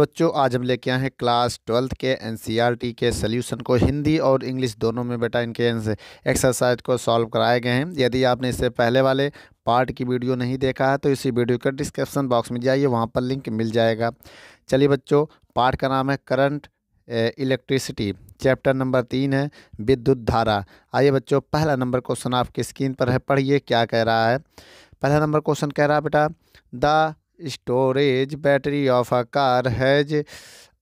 बच्चों आज हम लेके आए हैं क्लास 12th के एनसीईआरटी के सॉल्यूशन को हिंदी और इंग्लिश दोनों में बेटा इनके एक्सरसाइज को सॉल्व कराए गए हैं। यदि आपने इससे पहले वाले पार्ट की वीडियो नहीं देखा है तो इसी वीडियो के डिस्क्रिप्शन बॉक्स में जाइए, वहाँ पर लिंक मिल जाएगा। चलिए बच्चों, पार्ट का नाम है करंट इलेक्ट्रिसिटी, चैप्टर नंबर 3 है विद्युत धारा। आइए बच्चों, पहला नंबर क्वेश्चन आपकी स्क्रीन पर है, पढ़िए क्या कह रहा है। पहला नंबर क्वेश्चन कह रहा है बेटा, the storage battery of a car has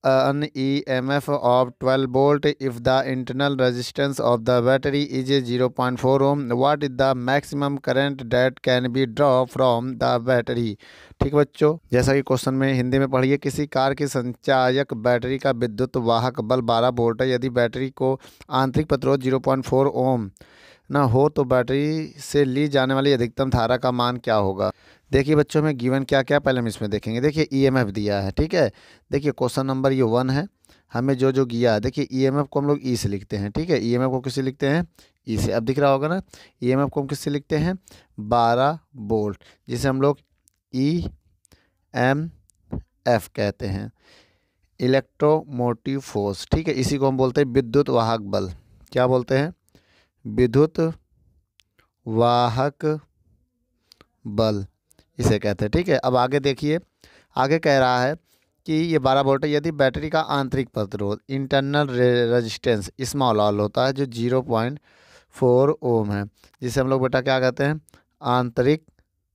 an EMF of 12 volt if the internal resistance of the battery is 0.4 ohm. What is the maximum current that can be drawn from the battery? ठीक बच्चों, जैसा कि question में हिंदी में पढ़िए, किसी car की संचायक battery का विद्युत वाहक बल 12 वोल्ट है। यदि बैटरी को आंतरिक प्रतिरोध 0.4 ओम ना हो तो बैटरी से ली जाने वाली अधिकतम धारा का मान क्या होगा। देखिए बच्चों में गिवन क्या क्या पहले हम इसमें देखेंगे। देखिए ईएमएफ दिया है, ठीक है। देखिए क्वेश्चन नंबर ये 1 है, हमें जो जो दिया है, देखिए ईएमएफ को हम लोग ई से लिखते हैं, ठीक है। ईएमएफ को किससे लिखते हैं? ई से। अब दिख रहा होगा ना, ईएमएफ को हम किससे लिखते हैं? 12 वोल्ट, जिसे हम लोग ई एम एफ कहते हैं, इलेक्ट्रोमोटिव फोर्स, ठीक है। इसी को हम बोलते हैं विद्युत वाहक बल। क्या बोलते हैं? विद्युत वाहक बल इसे कहते हैं, ठीक है। अब आगे देखिए, आगे कह रहा है कि ये 12 वोल्ट है यदि बैटरी का आंतरिक प्रतिरोध इंटरनल रेजिस्टेंस स्मॉल आर होता है जो 0.4 ओम है, जिसे हम लोग बेटा क्या कहते हैं? आंतरिक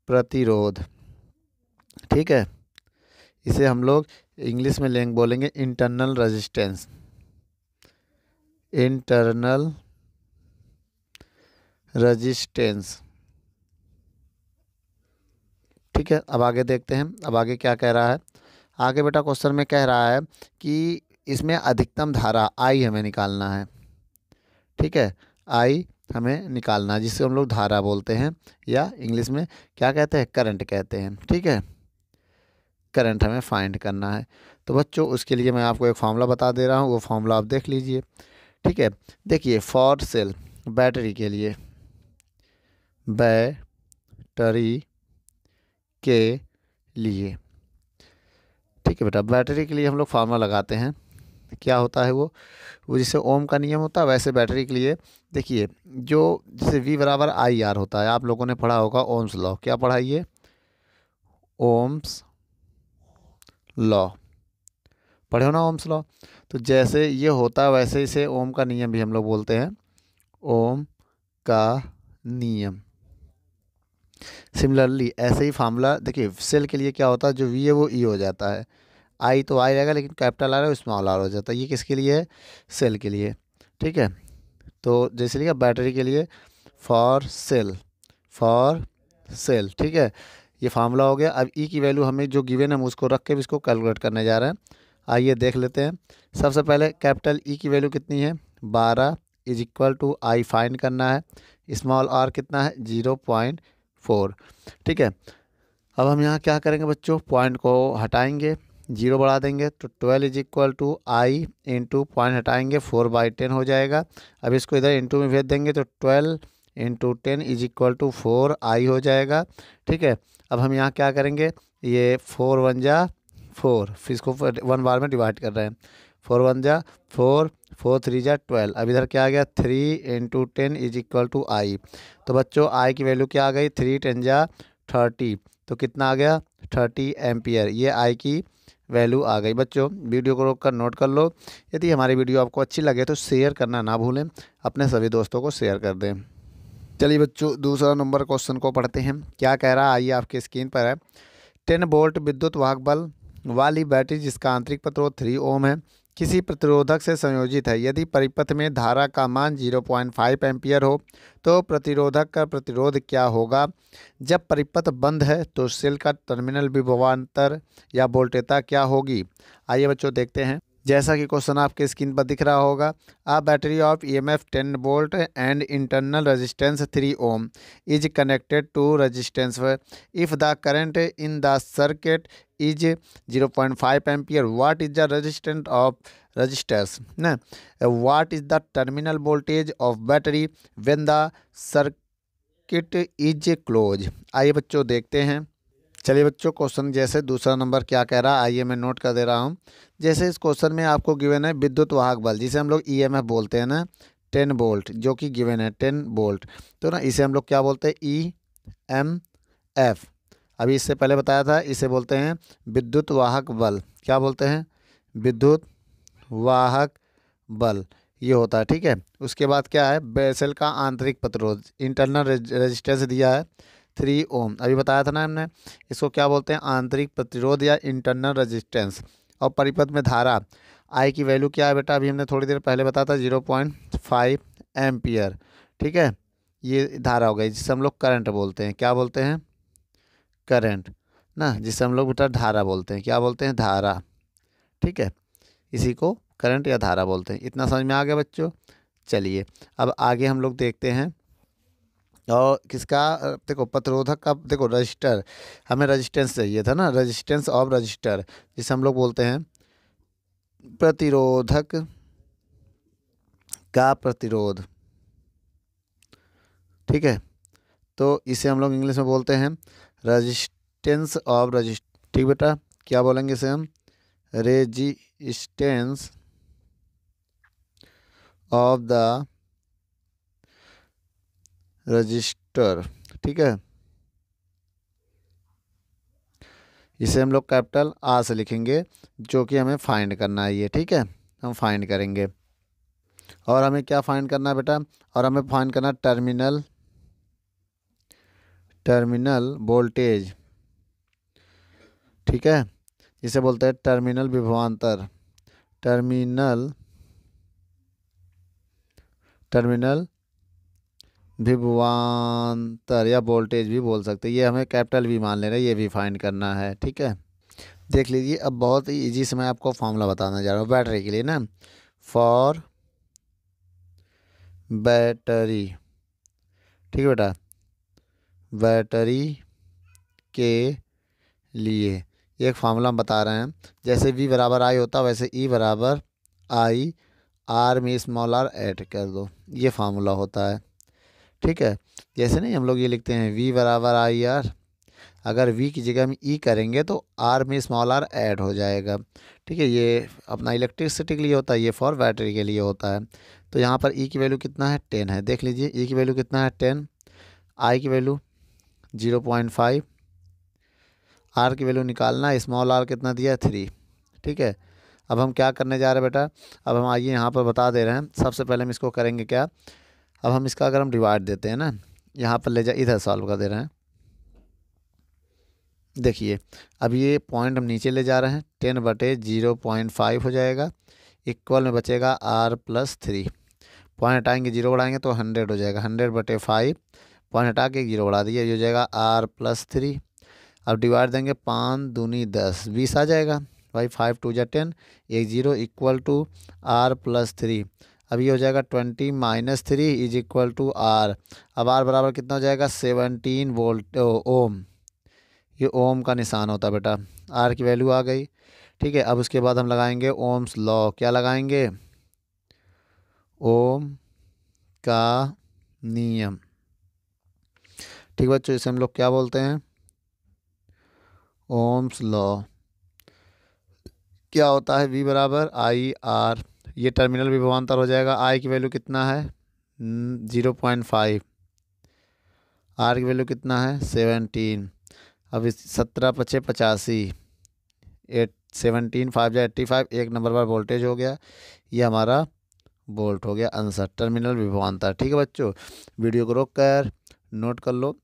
प्रतिरोध, ठीक है। इसे हम लोग इंग्लिश में बोलेंगे इंटरनल रेजिस्टेंस, इंटरनल रेजिस्टेंस, ठीक है। अब आगे देखते हैं, अब आगे क्या कह रहा है। आगे बेटा क्वेश्चन में कह रहा है कि इसमें अधिकतम धारा आई हमें निकालना है, ठीक है। आई हमें निकालना है, जिससे हम लोग धारा बोलते हैं या इंग्लिश में क्या कहते हैं? करंट कहते हैं, ठीक है। करंट हमें फाइंड करना है। तो बच्चों उसके लिए मैं आपको एक फॉर्मूला बता दे रहा हूँ, वो फॉर्मूला आप देख लीजिए, ठीक है। देखिए फॉर सेल, बैटरी के लिए, बैटरी के लिए, ठीक है बेटा। बैटरी के लिए हम लोग फार्मूला लगाते हैं, क्या होता है वो जैसे ओम का नियम होता है वैसे बैटरी के लिए देखिए, जो जैसे V बराबर आई आर होता है, आप लोगों ने पढ़ा होगा ओम्स लॉ। क्या पढ़ा ये? ओम्स लॉ पढ़े हो ना, ओम्स लॉ। तो जैसे ये होता है वैसे इसे ओम का नियम भी हम लोग बोलते हैं, ओम का नियम। सिमिलरली ऐसे ही फार्मूला देखिए सेल के लिए क्या होता है, जो V है वो E हो जाता है, आई तो आई रहेगा लेकिन कैपिटल आर है स्मॉल आर हो जाता है। ये किसके लिए है? सेल के लिए, ठीक है। तो जैसे लिखा बैटरी के लिए फॉर सेल, फॉर सेल, ठीक है। ये फार्मूला हो गया। अब E की वैल्यू हमें जो गिवन है हम उसको रख के इसको कैलकुलेट करने जा रहे हैं। आइए देख लेते हैं। सबसे पहले कैपिटल E की वैल्यू कितनी है? 12 is equal to I find करना है, स्मॉल आर कितना है? 0.4, ठीक है। अब हम यहाँ क्या करेंगे बच्चों? पॉइंट को हटाएंगे, 0 बढ़ा देंगे तो 12 is equal to I into point हटाएंगे 4/10 हो जाएगा। अब इसको इधर इंटू में भेज देंगे तो 12 इंटू 10 इज इक्वल टू 4 आई हो जाएगा, ठीक है। अब हम यहाँ क्या करेंगे? ये 4 1 जा 4, फिर इसको 1 बार में डिवाइड कर रहे हैं, 4 1 जा 4, 4 3 जा 12। अब इधर क्या आ गया? 3 इंटू 10 इज इक्वल टू आई। तो बच्चों आई की वैल्यू क्या आ गई? 3 10 जा 30, तो कितना आ गया? 30 एम्पियर। ये आई की वैल्यू आ गई। बच्चों वीडियो को रोक कर नोट कर लो। यदि हमारी वीडियो आपको अच्छी लगे तो शेयर करना ना भूलें, अपने सभी दोस्तों को शेयर कर दें। चलिए बच्चों दूसरा नंबर क्वेश्चन को पढ़ते हैं, क्या कह रहा है आइए आपकी स्क्रीन पर है। 10 वोल्ट विद्युत वाहक बल वाली बैटरी जिसका आंतरिक प्रतिरोध 3 ओम है किसी प्रतिरोधक से संयोजित है। यदि परिपथ में धारा का मान 0.5 एम्पियर हो तो प्रतिरोधक का प्रतिरोध क्या होगा? जब परिपथ बंद है तो सेल का टर्मिनल विभवांतर या वोल्टेजता क्या होगी? आइए बच्चों देखते हैं। जैसा कि क्वेश्चन आपके स्क्रीन पर दिख रहा होगा, a battery of EMF 10 volt and internal resistance 3 ohm is connected to resistance if the current in the circuit is 0.5 ampere, what is the resistance of resistors ना, what is the terminal voltage of battery when the circuit is close. आइए बच्चों देखते हैं चलिए बच्चों, question जैसे दूसरा number क्या कह रहा है आइए मैं नोट कर दे रहा हूँ। जैसे इस क्वेश्चन में आपको गिवन है विद्युत वाहक बल, जिसे हम लोग ईएमएफ बोलते हैं ना, 10 वोल्ट जो कि गिवन है 10 वोल्ट। तो ना इसे हम लोग क्या बोलते हैं, ईएमएफ। अभी इससे पहले बताया था, इसे बोलते हैं विद्युत वाहक बल। क्या बोलते हैं, विद्युत वाहक बल, ये होता है। ठीक है, उसके बाद क्या है, बेसल का आंतरिक प्रतिरोध, इंटरनल रेजिस्टेंस दिया है 3 ओम। अभी बताया था ना हमने, इसको क्या बोलते हैं, आंतरिक प्रतिरोध या इंटरनल रेजिस्टेंस। और परिपथ में धारा आई की वैल्यू क्या है बेटा, अभी हमने थोड़ी देर पहले बताया था 0.5 एम्पियर। ठीक है, ये धारा हो गई जिसे हम लोग करंट बोलते हैं। क्या बोलते हैं, करंट ना, जिसे हम लोग बेटा धारा बोलते हैं। क्या बोलते हैं, धारा। ठीक है, इसी को करंट या धारा बोलते हैं। इतना समझ में आ गया बच्चों। चलिए अब आगे हम लोग देखते हैं। और किसका, देखो प्रतिरोधक का, देखो रजिस्टर, हमें रजिस्टेंस चाहिए था ना, रजिस्टेंस ऑफ रजिस्टर, जिसे हम लोग बोलते हैं प्रतिरोधक का प्रतिरोध। ठीक है, तो इसे हम लोग इंग्लिश में बोलते हैं रेजिस्टेंस ऑफ रजिस्टर। ठीक बेटा, क्या बोलेंगे इसे हम, रेजिस्टेंस ऑफ द रजिस्टर। ठीक है, इसे हम लोग कैपिटल आर से लिखेंगे, जो कि हमें फाइंड करना है ये। ठीक है, हम फाइंड करेंगे। और हमें क्या फाइंड करना है बेटा, और हमें फाइंड करना है टर्मिनल वोल्टेज। ठीक है, जिसे बोलते हैं टर्मिनल विभवांतर, टर्मिनल विभवांतर या वोल्टेज भी बोल सकते हैं। ये हमें कैपिटल भी मान ले रहे हैं, ये भी फाइंड करना है। ठीक है, देख लीजिए, अब बहुत ही इजी से मैं आपको फॉर्मूला बताने जा रहा हूँ बैटरी के लिए ना, फॉर बैटरी। ठीक है बेटा, बैटरी के लिए एक फार्मूला हम बता रहे हैं। जैसे V बराबर आई होता वैसे E बराबर आई, आर में स्मॉल आर ऐड कर दो, ये फार्मूला होता है। ठीक है, जैसे नहीं हम लोग ये लिखते हैं V बराबर आई आर, अगर V की जगह हम E करेंगे तो R में स्मॉल आर ऐड हो जाएगा। ठीक है, ये अपना इलेक्ट्रिसिटी के लिए होता है, ये फॉर बैटरी के लिए होता है। तो यहाँ पर E की वैल्यू कितना है, 10 है। देख लीजिए E की वैल्यू कितना है, 10, I की वैल्यू 0.5, R की वैल्यू निकालना है, स्मॉल r कितना दिया है, 3। ठीक है, अब हम क्या करने जा रहे हैं बेटा, अब हम आइए यहाँ पर बता दे रहे हैं। सबसे पहले हम इसको करेंगे क्या, अब हम इसका अगर हम डिवाइड देते हैं ना, यहाँ पर ले जा, इधर सॉल्व कर दे रहे हैं। देखिए अब ये पॉइंट हम नीचे ले जा रहे हैं, 10/0.5 हो जाएगा, इक्वल में बचेगा R+3। पॉइंट हटाएंगे, 0 बढ़ाएंगे तो 100 हो जाएगा, 100/5, पॉइंट हटा के 0 बढ़ा दिया, ये हो जाएगा R+3। अब डिवाइड देंगे, 5 दूनी 10, 20 आ जाएगा भाई, 5 2 जा 10, 1 0 इक्वल टू R+3। अब ये हो जाएगा 20 - 3 इज इक्वल टू R। अब R बराबर कितना हो जाएगा, 17 वोल्ट ओम। ये ओम का निशान होता है बेटा, R की वैल्यू आ गई। ठीक है, अब उसके बाद हम लगाएंगे ओम्स लॉ। क्या लगाएंगे, ओम का नियम। ठीक बच्चों, इसे हम लोग क्या बोलते हैं, ओम्स लॉ। क्या होता है, V बराबर आई आर, ये टर्मिनल विभवांतर हो जाएगा। I की वैल्यू कितना है, 0.5, R की वैल्यू कितना है, 17। अब इस 17 × 5 = 85, 17 5 जा 85, एक नंबर पर वोल्टेज हो गया, ये हमारा वोल्ट हो गया आंसर, टर्मिनल विभवांतर। ठीक है बच्चों, वीडियो को रोक कर नोट कर लो।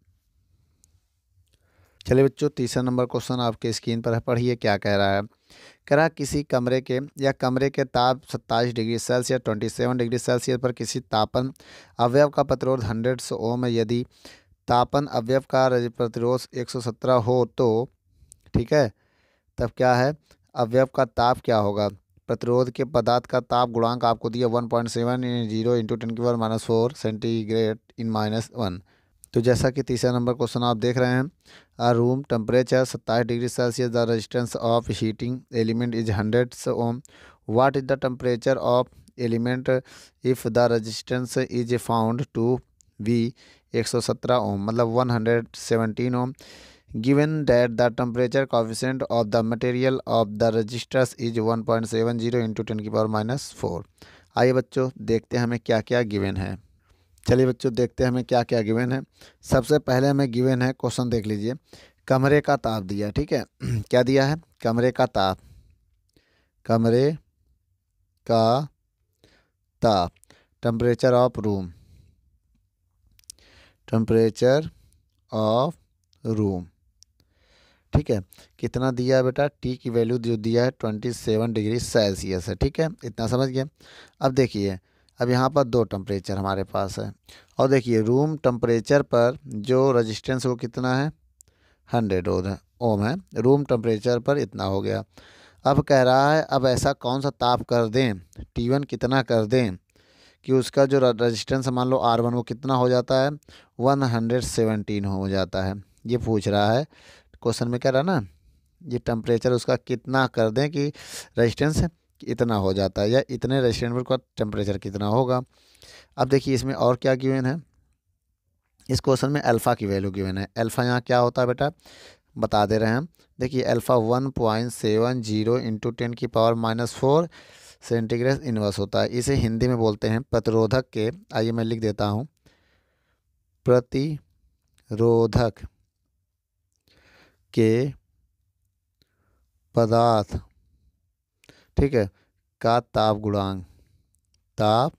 चलिए बच्चों, तीसरा नंबर क्वेश्चन आपके स्क्रीन पर है, पढ़िए क्या कह रहा है। कह रहा किसी कमरे के या कमरे के ताप 27 डिग्री सेल्सियस 27 डिग्री सेल्सियस पर किसी तापन अवयव का प्रतिरोध 100 ओम है। यदि तापन अवयव का प्रतिरोध 117 हो तो, ठीक है, तब क्या है, अवयव का ताप क्या होगा। प्रतिरोध के पदार्थ का ताप गुणांक आपको दिया 1.70 × 10⁻⁴ सेंटीग्रेड इन -1। तो जैसा कि तीसरा नंबर क्वेश्चन आप देख रहे हैं, a room temperature 27 degree Celsius, the resistance of heating element is 100 ohm. What is the temperature of element if the resistance is found to be 117 ohm, मतलब 117 ohm. Given that the temperature coefficient of the material of the resistors is 1.70 into 10⁻⁴। आइए बच्चों देखते हैं हमें क्या क्या given है। चलिए बच्चों देखते हैं हमें क्या क्या गिवन है। सबसे पहले हमें गिवन है, क्वेश्चन देख लीजिए। कमरे का ताप दिया, ठीक है। क्या दिया है? कमरे का ताप, कमरे का ताप, temperature of room, temperature of room, ठीक है। कितना दिया है बेटा? टी की वैल्यू जो दिया है 27 डिग्री सेल्सियस है, ठीक है। इतना समझ गए। अब देखिए, अब यहाँ पर दो टेम्परेचर हमारे पास है और देखिए रूम टेम्परेचर पर जो रेजिस्टेंस वो कितना है? 100 ओम है। रूम टेम्परेचर पर इतना हो गया। अब कह रहा है अब ऐसा कौन सा ताप कर दें, T1 कितना कर दें कि उसका जो रेजिस्टेंस मान लो R1 वो कितना हो जाता है? 117 हो जाता है। ये पूछ रहा है क्वेश्चन में, कह रहा ना ये टेम्परेचर उसका कितना कर दें कि रेजिस्टेंस इतना हो जाता है, या इतने रेजिस्टेंस का टेम्परेचर कितना होगा। अब देखिए इसमें और क्या गिवन है। इस क्वेश्चन में अल्फ़ा की वैल्यू गिवन है। अल्फ़ा यहाँ क्या होता है बेटा, बता दे रहे हैं हम। देखिए अल्फ़ा 1.70 इंटू 10⁻⁴ सेंटीग्रेड इनवर्स होता है। इसे हिंदी में बोलते हैं प्रतिरोधक के, आइए मैं लिख देता हूँ, प्रतिरोधक के पदार्थ, ठीक है, का ताप गुणांक, ताप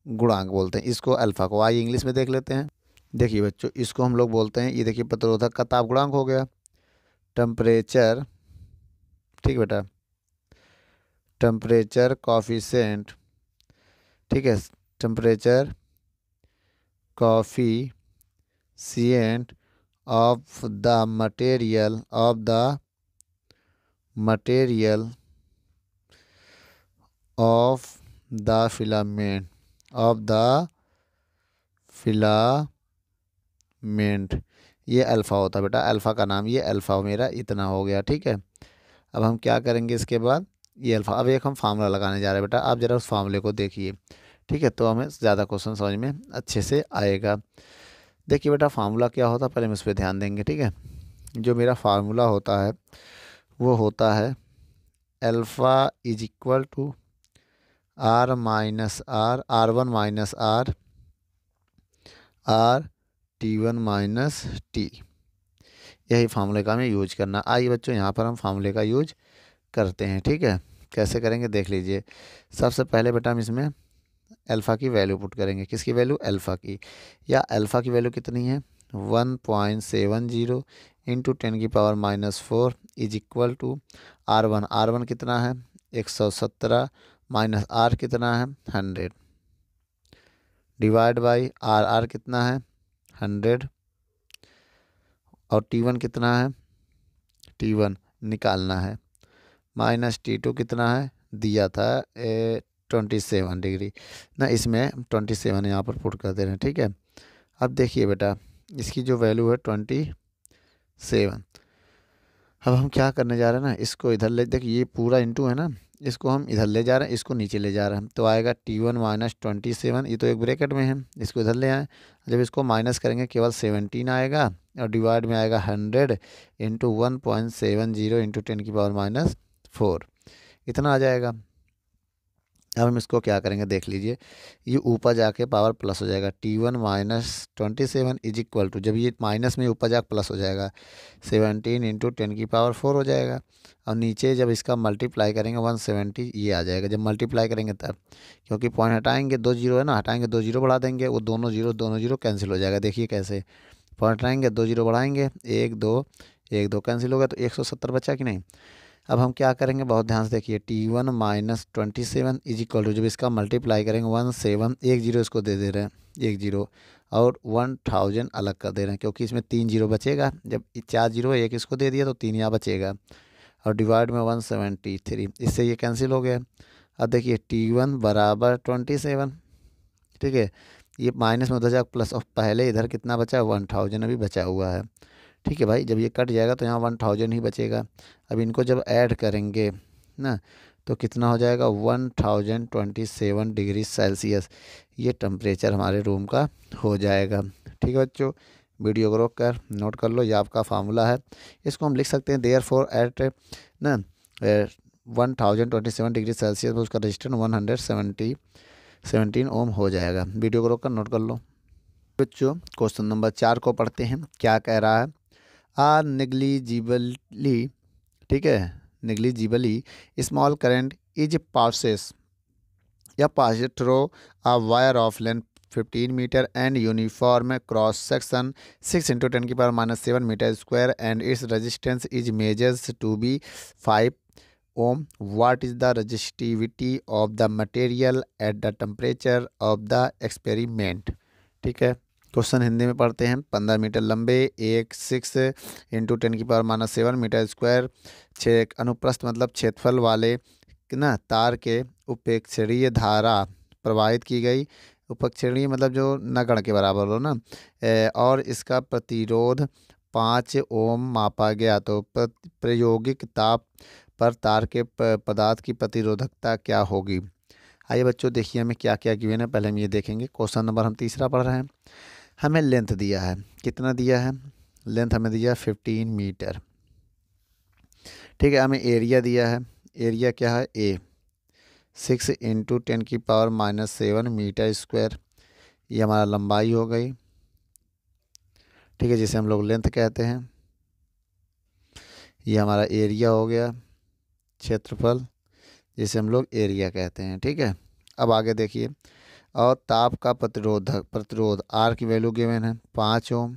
गुणांक बोलते हैं इसको, अल्फ़ा को। आइए इंग्लिश में देख लेते हैं। देखिए बच्चों इसको हम लोग बोलते हैं, ये देखिए प्रतिरोधक का ताप गुणांक हो गया, टेम्परेचर, ठीक बेटा, टेम्परेचर कॉफिशिएंट, ठीक है, temperature coefficient of the material, of the material of the filament, of the filament, ये अल्फ़ा होता है बेटा। अल्फ़ा का नाम, ये अल्फ़ा मेरा इतना हो गया, ठीक है। अब हम क्या करेंगे इसके बाद, ये अल्फ़ा, अब एक हम फार्मूला लगाने जा रहे हैं बेटा। आप ज़रा उस फार्मूले को देखिए, ठीक है, तो हमें ज़्यादा क्वेश्चन समझ में अच्छे से आएगा। देखिए बेटा फार्मूला क्या होता है, पहले हम इस पर ध्यान देंगे, ठीक है। जो मेरा फार्मूला होता है वो होता है alpha is equal to R minus R, R1 minus R, R T1 minus T. यही फार्मूले का हमें यूज करना। आइए बच्चों यहाँ पर हम फार्मूले का यूज करते हैं, ठीक है। कैसे करेंगे देख लीजिए। सबसे पहले बेटा हम इसमें अल्फ़ा की वैल्यू पुट करेंगे। किसकी वैल्यू? अल्फ़ा की। या अल्फ़ा की वैल्यू कितनी है? 1.70 into 10⁻⁴ is equal to R1, R1 कितना है? 117 माइनस R कितना है? 100 डिवाइड बाई R कितना है? 100 और T1 कितना है? T1 निकालना है, माइनस T2 कितना है? दिया था 27 डिग्री ना, इसमें 27 यहाँ पर पुट कर दे रहे हैं, ठीक है। अब देखिए बेटा इसकी जो वैल्यू है 27। अब हम क्या करने जा रहे हैं ना, इसको इधर ले, देखिए ये पूरा इंटू है ना, इसको हम इधर ले जा रहे हैं, इसको नीचे ले जा रहे हैं, तो आएगा T1 माइनस 27, ये तो एक ब्रैकेट में है, इसको इधर ले आए। जब इसको माइनस करेंगे केवल 17 आएगा और डिवाइड में आएगा 100 इंटू 1.70 इंटू 10⁻⁴ इतना आ जाएगा। अब हम इसको क्या करेंगे देख लीजिए, ये ऊपर जाके पावर प्लस हो जाएगा। T1 minus 27 is equal to, जब ये माइनस में ऊपर जाकर प्लस हो जाएगा 17 इंटू 10⁴ हो जाएगा। और नीचे जब इसका मल्टीप्लाई करेंगे 170 ये आ जाएगा, जब मल्टीप्लाई करेंगे तब, क्योंकि पॉइंट हटाएंगे 2 जीरो है ना, हटाएंगे 2 जीरो बढ़ा देंगे, वो दोनों जीरो कैंसिल हो जाएगा। देखिए कैसे, पॉइंट हटाएंगे 2 जीरो बढ़ाएंगे, 1 2 कैंसिल हो गया, तो 170 बचा कि नहीं। अब हम क्या करेंगे बहुत ध्यान से देखिए, T1 minus 27 is equal to, जब इसका मल्टीप्लाई करेंगे 17, एक जीरो इसको दे रहे हैं, एक जीरो, और 1000 अलग कर दे रहे हैं, क्योंकि इसमें 3 जीरो बचेगा। जब 4 जीरो एक इसको दे दिया तो 3 यहाँ बचेगा, और डिवाइड में 173, इससे ये कैंसिल हो गया। अब देखिए T1 बराबर 27, ठीक है, ये माइनस में उधर जाकर प्लस, और पहले इधर कितना बचा? 1000 अभी बचा हुआ है, ठीक है भाई। जब ये कट जाएगा तो यहाँ 1000 ही बचेगा। अब इनको जब ऐड करेंगे ना तो कितना हो जाएगा? 1027 डिग्री सेल्सियस ये टेम्परेचर हमारे रूम का हो जाएगा, ठीक है बच्चों। वीडियो को रोक कर नोट कर लो, ये आपका फार्मूला है। इसको हम लिख सकते हैं देयर फोर एट ना 1027 डिग्री सेल्सियस में उसका रजिस्टेंस 117 ओम हो जाएगा। वीडियो को रोक कर नोट कर लो। बच्चों क्वेश्चन नंबर 4 को पढ़ते हैं। क्या कह रहा है? आ नेग्लिजिबली, ठीक है, negligibly small current is passes या pass through a wire of length 15 metre and uniform cross section 6 × 10⁻⁷ metre square and its resistance is measures to be 5 ohm. What is the resistivity of the material at the temperature of the experiment. ठीक है, question Hindi में पढ़ते हैं। 15 metre लंबे एक 6 × 10⁻⁷ metre square 6 अनुप्रस्थ मतलब क्षेत्रफल वाले ना तार के उपेक्षणीय धारा प्रवाहित की गई। उपेक्षणीय मतलब जो नगण्य के बराबर हो ना, और इसका प्रतिरोध 5 ओम मापा गया। तो प्रायोगिक ताप पर तार के पदार्थ की प्रतिरोधकता क्या होगी। आइए बच्चों देखिए हमें क्या क्या गिवन है, पहले हम ये देखेंगे। क्वेश्चन नंबर हम तीसरा पढ़ रहे हैं। हमें लेंथ दिया है, कितना दिया है? लेंथ हमें दिया 15 मीटर। ठीक है, हमें एरिया दिया है। एरिया क्या है? ए 6 × 10⁻⁷ मीटर स्क्वायर, ये हमारा लंबाई हो गई। ठीक है, जिसे हम लोग लेंथ कहते हैं। ये हमारा एरिया हो गया, क्षेत्रफल, जिसे हम लोग एरिया कहते हैं। ठीक है, अब आगे देखिए। और ताप का प्रतिरोध आर की वैल्यू गिवन है 5 ओम।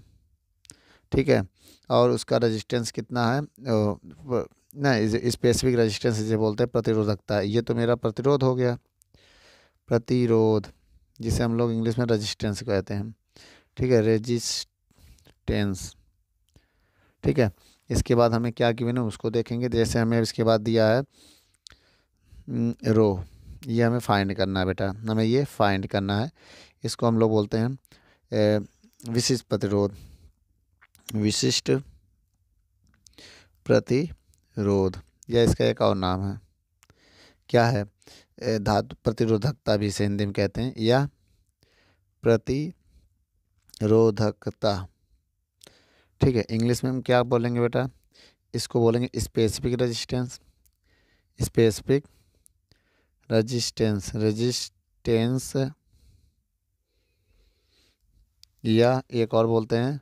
ठीक है, और उसका रेजिस्टेंस कितना है? ना स्पेसिफिक रेजिस्टेंस जिसे बोलते हैं प्रतिरोधकता। ये तो मेरा प्रतिरोध हो गया, प्रतिरोध, जिसे हम लोग इंग्लिश में रेजिस्टेंस कहते हैं। ठीक है, रेजिस्टेंस। ठीक है, इसके बाद हमें क्या गिवन है उसको देखेंगे। जैसे हमें इसके बाद दिया है रो, ये हमें फाइंड करना है बेटा, हमें ये फाइंड करना है। इसको हम लोग बोलते हैं विशिष्ट प्रतिरोध, विशिष्ट प्रतिरोध, या इसका एक और नाम है, क्या है? धातु प्रतिरोधकता भी इसे हिंदी में कहते हैं, या प्रतिरोधकता। ठीक है, इंग्लिश में हम क्या बोलेंगे बेटा? इसको बोलेंगे specific resistance, specific resistance, resistance, या एक और बोलते हैं।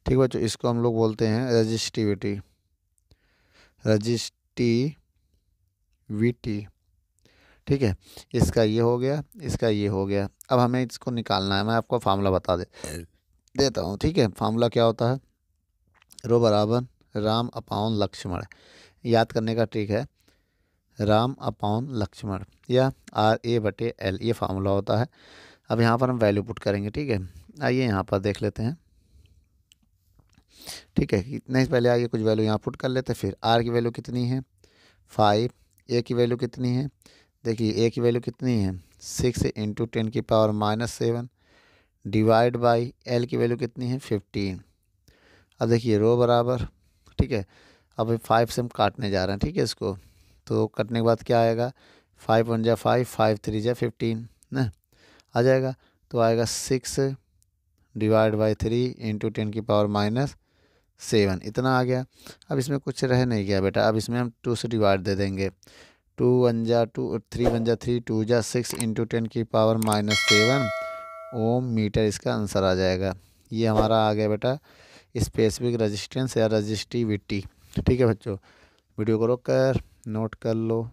ठीक है बच्चों, इसको हम लोग बोलते हैं रेजिस्टिविटी, रेजिस्टिविटी। ठीक है, इसका ये हो गया, इसका ये हो गया। अब हमें इसको निकालना है। मैं आपको फार्मूला बता देता हूँ। ठीक है, फार्मूला क्या होता है? रो बराबर राम अपॉन लक्ष्मण। याद करने का ट्रिक है, राम अपॉन लक्ष्मण या RA/L, ये फार्मूला होता है। अब यहाँ पर हम वैल्यू पुट करेंगे। ठीक है, आइए यहाँ पर देख लेते हैं। ठीक है, इतने से पहले आइए कुछ वैल्यू यहाँ पुट कर लेते हैं। फिर R की वैल्यू कितनी है? 5। A की वैल्यू कितनी है? देखिए A की वैल्यू कितनी है? 6 × 10⁻⁷ डिवाइड बाई L की वैल्यू कितनी है? 15। अब देखिए रो बराबर, ठीक है, अब 5 से हम काटने जा रहे हैं। ठीक है, इसको तो कटने के बाद क्या आएगा? 5 × 1 = 5, 5 × 3 = 15 ना, आ जाएगा। तो आएगा 6 डिवाइड बाई 3 × 10⁻⁷, इतना आ गया। अब इसमें कुछ रह नहीं गया बेटा, अब इसमें हम 2 से डिवाइड दे देंगे। 2 × 1 = 2, 3 × 1 = 3, 2 × 6 × 10⁻⁷ ओम मीटर इसका आंसर आ जाएगा। ये हमारा आ गया बेटा स्पेसिफिक रेजिस्टेंस या रेजिस्टिविटी। ठीक है बच्चों, वीडियो को रोक कर नोट कर लो।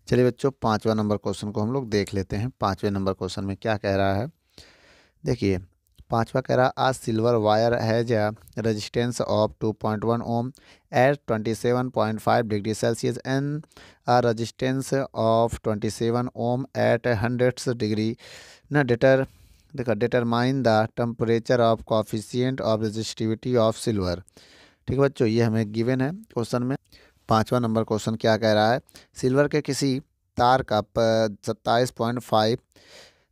चलिए बच्चों 5वां नंबर क्वेश्चन को हम लोग देख लेते हैं। 5वें नंबर क्वेश्चन में क्या कह रहा है? देखिए 5वां कह रहा है a silver wire has a resistance of 2.1 ohm at 27.5 degree Celsius and a resistance of 27 ohm at 100 degree ना determine the temperature of coefficient of resistivity of silver. ठीक है बच्चों, ये हमें गिवन है क्वेश्चन में। 5वां नंबर क्वेश्चन क्या कह रहा है? सिल्वर के किसी तार का 27.5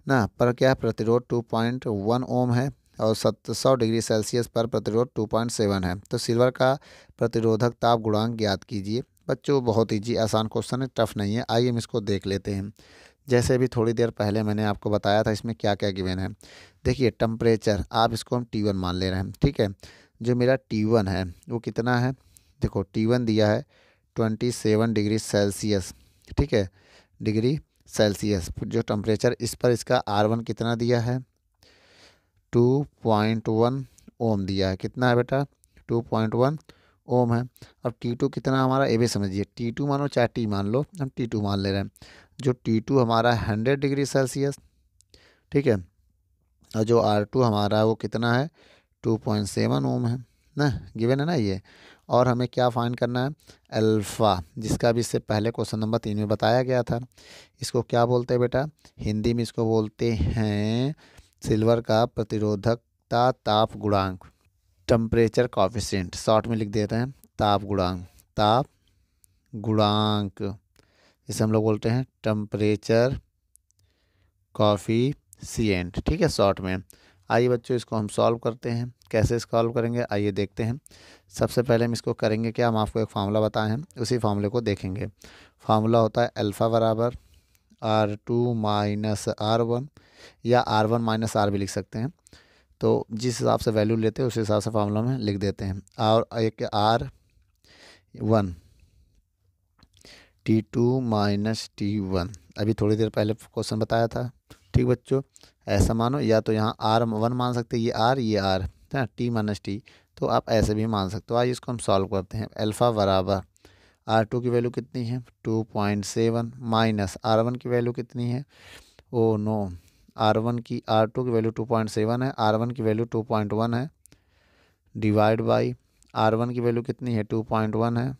ना पर क्या प्रतिरोध 2.1 ओम है और 100 डिग्री सेल्सियस पर प्रतिरोध 2.7 है। तो सिल्वर का प्रतिरोधक ताप गुणांक ज्ञात कीजिए। बच्चों बहुत ईजी आसान क्वेश्चन है, टफ नहीं है। आइए हम इसको देख लेते हैं। जैसे भी थोड़ी देर पहले मैंने आपको बताया था इसमें क्या क्या गिवन है। देखिए टेम्परेचर, आप इसको हम T1 मान ले रहे हैं, ठीक है। जो मेरा T1 है वो कितना है, देखो T1 दिया है 27 डिग्री सेल्सियस, ठीक है, डिग्री सेल्सियस। जो टेम्परेचर इस पर इसका R1 कितना दिया है, 2.1 ओम दिया है। कितना है बेटा, 2.1 ओम है। अब T2 कितना हमारा, ये भी समझिए, T2 मानो चाहे T मान लो, हम T2 मान ले रहे हैं। जो T2 हमारा 100 डिग्री सेल्सियस, ठीक है, और जो R2 हमारा है वो कितना है, 2.7 ओम है ना, गिवन है ना ये। और हमें क्या फाइंड करना है, अल्फ़ा, जिसका भी इससे पहले क्वेश्चन नंबर 3 में बताया गया था। इसको क्या बोलते हैं बेटा, हिंदी में इसको बोलते हैं सिल्वर का प्रतिरोधकता ताप गुणांक, टेम्परेचर कॉफिशिएंट, शॉर्ट में लिख देते हैं ताप गुणांक, ताप गुणांक, जिसे हम लोग बोलते हैं टेम्परेचर कॉफिशिएंट, ठीक है, शॉर्ट में। आइए बच्चों इसको हम सॉल्व करते हैं। कैसे सॉल्व करेंगे आइए देखते हैं। सबसे पहले हम इसको करेंगे क्या, हम आपको एक फार्मूला बताए हैं, उसी फार्मूले को देखेंगे। फार्मूला होता है अल्फ़ा बराबर R2 माइनस R1, या R1 माइनस R भी लिख सकते हैं। तो जिस हिसाब से वैल्यू लेते हैं उस हिसाब से फार्मूला में लिख देते हैं। और एक R1 T2 माइनस T1, अभी थोड़ी देर पहले क्वेश्चन बताया था, ठीक बच्चों। ऐसा मानो, या तो यहाँ R1 मान सकते हैं, ये R है, T माइनस T, तो आप ऐसे भी मान सकते हो। आइए इसको हम सॉल्व करते हैं। अल्फ़ा बराबर R2 की वैल्यू कितनी है, 2.7, माइनस R1 की वैल्यू कितनी है, ओ नो, R2 की वैल्यू 2.7 है, R1 की वैल्यू 2.1 है, डिवाइड बाई R1 की वैल्यू कितनी है, 2.1 है,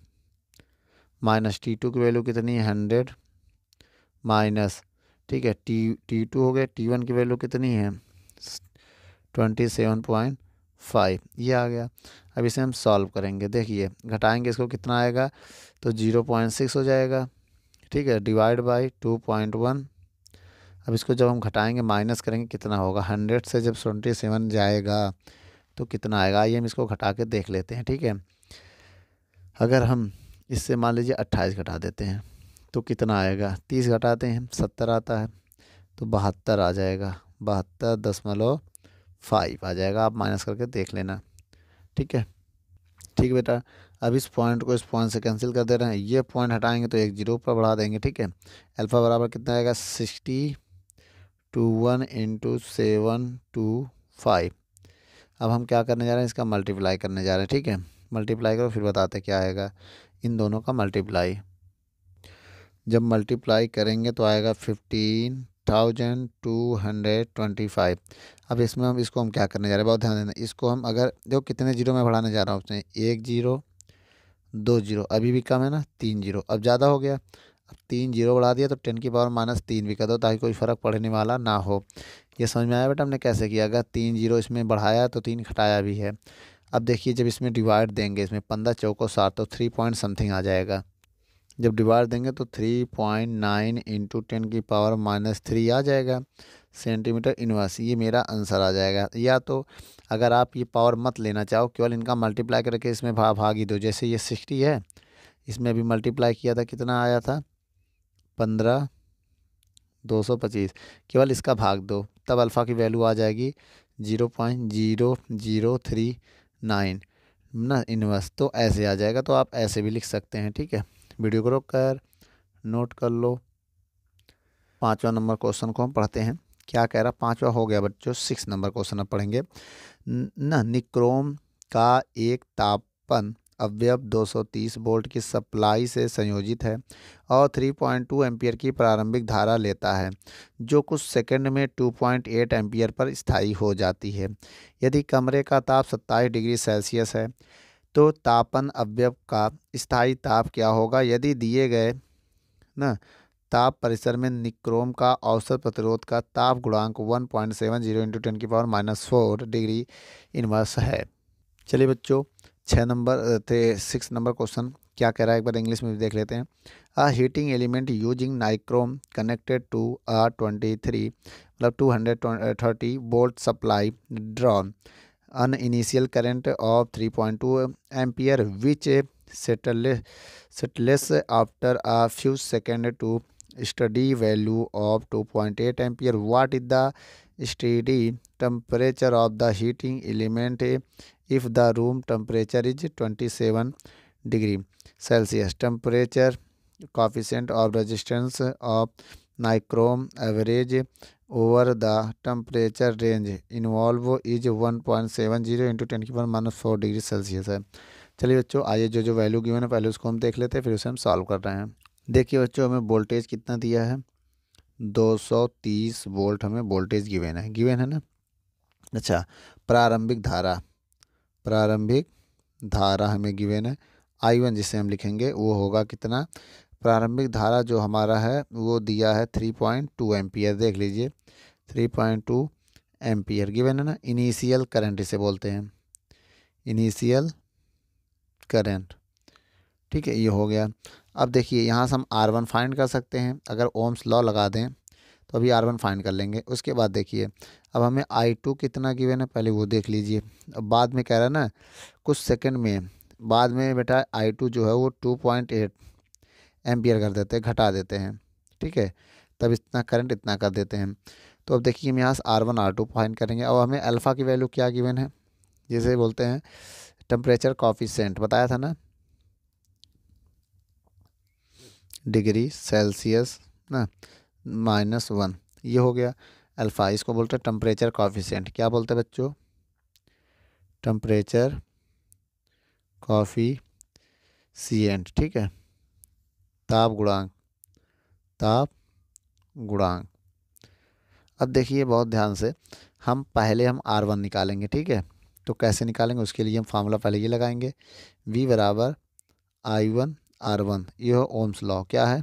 माइनस T2 की वैल्यू कितनी है, 100, माइनस, ठीक है, T2 हो गया, T1 की वैल्यू कितनी है, 27.5, ये आ गया। अब इसे हम सॉल्व करेंगे, देखिए घटाएंगे इसको, कितना आएगा, तो 0.6 हो जाएगा, ठीक है, डिवाइड बाई 2.1। अब इसको जब हम घटाएंगे, माइनस करेंगे, कितना होगा, 100 से जब 27 जाएगा तो कितना आएगा, आइए हम इसको घटा के देख लेते हैं, ठीक है। अगर हम इससे मान लीजिए 28 घटा देते हैं तो कितना आएगा, 30 घटाते हैं 70 आता है, तो 72 आ जाएगा, 72.5 आ जाएगा। आप माइनस करके देख लेना, ठीक है, ठीक बेटा। अब इस पॉइंट को इस पॉइंट से कैंसिल कर दे रहे हैं, ये पॉइंट हटाएंगे तो एक जीरो ऊपर बढ़ा देंगे, ठीक है। अल्फ़ा बराबर कितना आएगा, 60 into 725। अब हम क्या करने जा रहे हैं, इसका मल्टीप्लाई करने जा रहे हैं, ठीक है। मल्टीप्लाई करो फिर बताते क्या आएगा, इन दोनों का मल्टीप्लाई। जब मल्टीप्लाई करेंगे तो आएगा 15,225। अब इसमें हम इसको हम क्या करने जा रहे हैं, बहुत ध्यान देना। इसको हम अगर देखो कितने जीरो में बढ़ाने जा रहा हूँ, उसने 1 जीरो 2 जीरो, अभी भी कम है ना, 3 जीरो, अब ज़्यादा हो गया। अब 3 जीरो बढ़ा दिया तो 10 की पावर -3 भी कर दो, ताकि कोई फ़र्क पड़ने वाला ना हो। ये समझ में आया बेटा हमने कैसे किया, अगर 3 जीरो इसमें बढ़ाया तो 3 घटाया भी है। अब देखिए जब इसमें डिवाइड देंगे, इसमें 15 चौको 60, तो 3 पॉइंट समथिंग आ जाएगा। जब डिवाइड देंगे तो 3.9 इंटू 10 की पावर -3 आ जाएगा सेंटीमीटर इनवर्स, ये मेरा आंसर आ जाएगा। या तो अगर आप ये पावर मत लेना चाहो, केवल इनका मल्टीप्लाई करके इसमें भाग ही दो। जैसे ये 60 है, इसमें अभी मल्टीप्लाई किया था, कितना आया था, 15,225, केवल इसका भाग दो, तब अल्फ़ा की वैल्यू आ जाएगी 0.0039 ना इनवर्स, तो ऐसे आ जाएगा। तो आप ऐसे भी लिख सकते हैं, ठीक है। वीडियो को रोक कर नोट कर लो। 5वां नंबर क्वेश्चन को हम पढ़ते हैं, क्या कह रहा, 5वां हो गया बच्चों, 6 नंबर क्वेश्चन अब पढ़ेंगे। निक्रोम का एक तापन अवयव 230 वोल्ट की सप्लाई से संयोजित है और 3.2 एम्पियर की प्रारंभिक धारा लेता है, जो कुछ सेकंड में 2.8 एम्पियर पर स्थायी हो जाती है। यदि कमरे का ताप 27 डिग्री सेल्सियस है तो तापन अवयव का स्थायी ताप क्या होगा। यदि दिए गए ना ताप परिसर में निक्रोम का औसत प्रतिरोध का ताप गुणांक 1.70 इंटू 10 की पावर -4 डिग्री इनवर्स है। चलिए बच्चों 6 नंबर क्वेश्चन क्या कह रहा है, एक बार इंग्लिश में भी देख लेते हैं। A heating element using nichrome connected to a 23 मतलब 230 volt supply drawn an initial current of 3.2 ampere which settles after a few seconds to steady value of 2.8 ampere. What is the study temperature of the heating element if the room temperature is 27 degree Celsius. Temperature coefficient of resistance of nichrome average over the temperature range involved is 1.70 into 10 की power -4 degree Celsius है। चलिए बच्चों, आइए जो जो value given है पहले उसको हम देख लेते हैं, फिर उसे हम सॉल्व कर रहे हैं। देखिए बच्चों, हमें वोल्टेज कितना दिया है, 230 वोल्ट हमें वोल्टेज गिवन है ना। अच्छा, प्रारंभिक धारा हमें गिवन है I1, जिसे हम लिखेंगे वो होगा कितना। प्रारंभिक धारा जो हमारा है वो दिया है 3.2 एम्पियर। देख लीजिए 3.2 एम्पियर गिवन है ना। इनिशियल करंट इसे बोलते हैं, इनिशियल करंट। ठीक है, ये हो गया। अब देखिए यहाँ से हम R1 फाइंड कर सकते हैं। अगर ओम्स लॉ लगा दें तो अभी R1 फाइंड कर लेंगे। उसके बाद देखिए अब हमें I2 कितना गिवन है पहले वो देख लीजिए। अब बाद में कह रहा है ना कुछ सेकंड में, बाद में बेटा I2 जो है वो 2.8 एम्पियर कर देते हैं, घटा देते हैं। ठीक है, तब इतना करंट इतना कर देते हैं। तो अब देखिए हम यहाँ से R1 R2 फाइंड करेंगे। अब हमें अल्फ़ा की वैल्यू क्या गिवन है, जिसे बोलते हैं टेम्परेचर कॉफिशिएंट, बताया था ना, डिग्री सेल्सियस ना -1, ये हो गया अल्फ़ा। इसको बोलते हैं टेम्परेचर कॉफिशिएंट। क्या बोलते हैं बच्चों, टेम्परेचर कॉफिशिएंट। ठीक है, ताप गुणांक। अब देखिए बहुत ध्यान से, हम R1 निकालेंगे। ठीक है, तो कैसे निकालेंगे उसके लिए हम फार्मूला पहले ये लगाएंगे, V बराबर I1 R1। ये हो ओम्स लॉ। क्या है,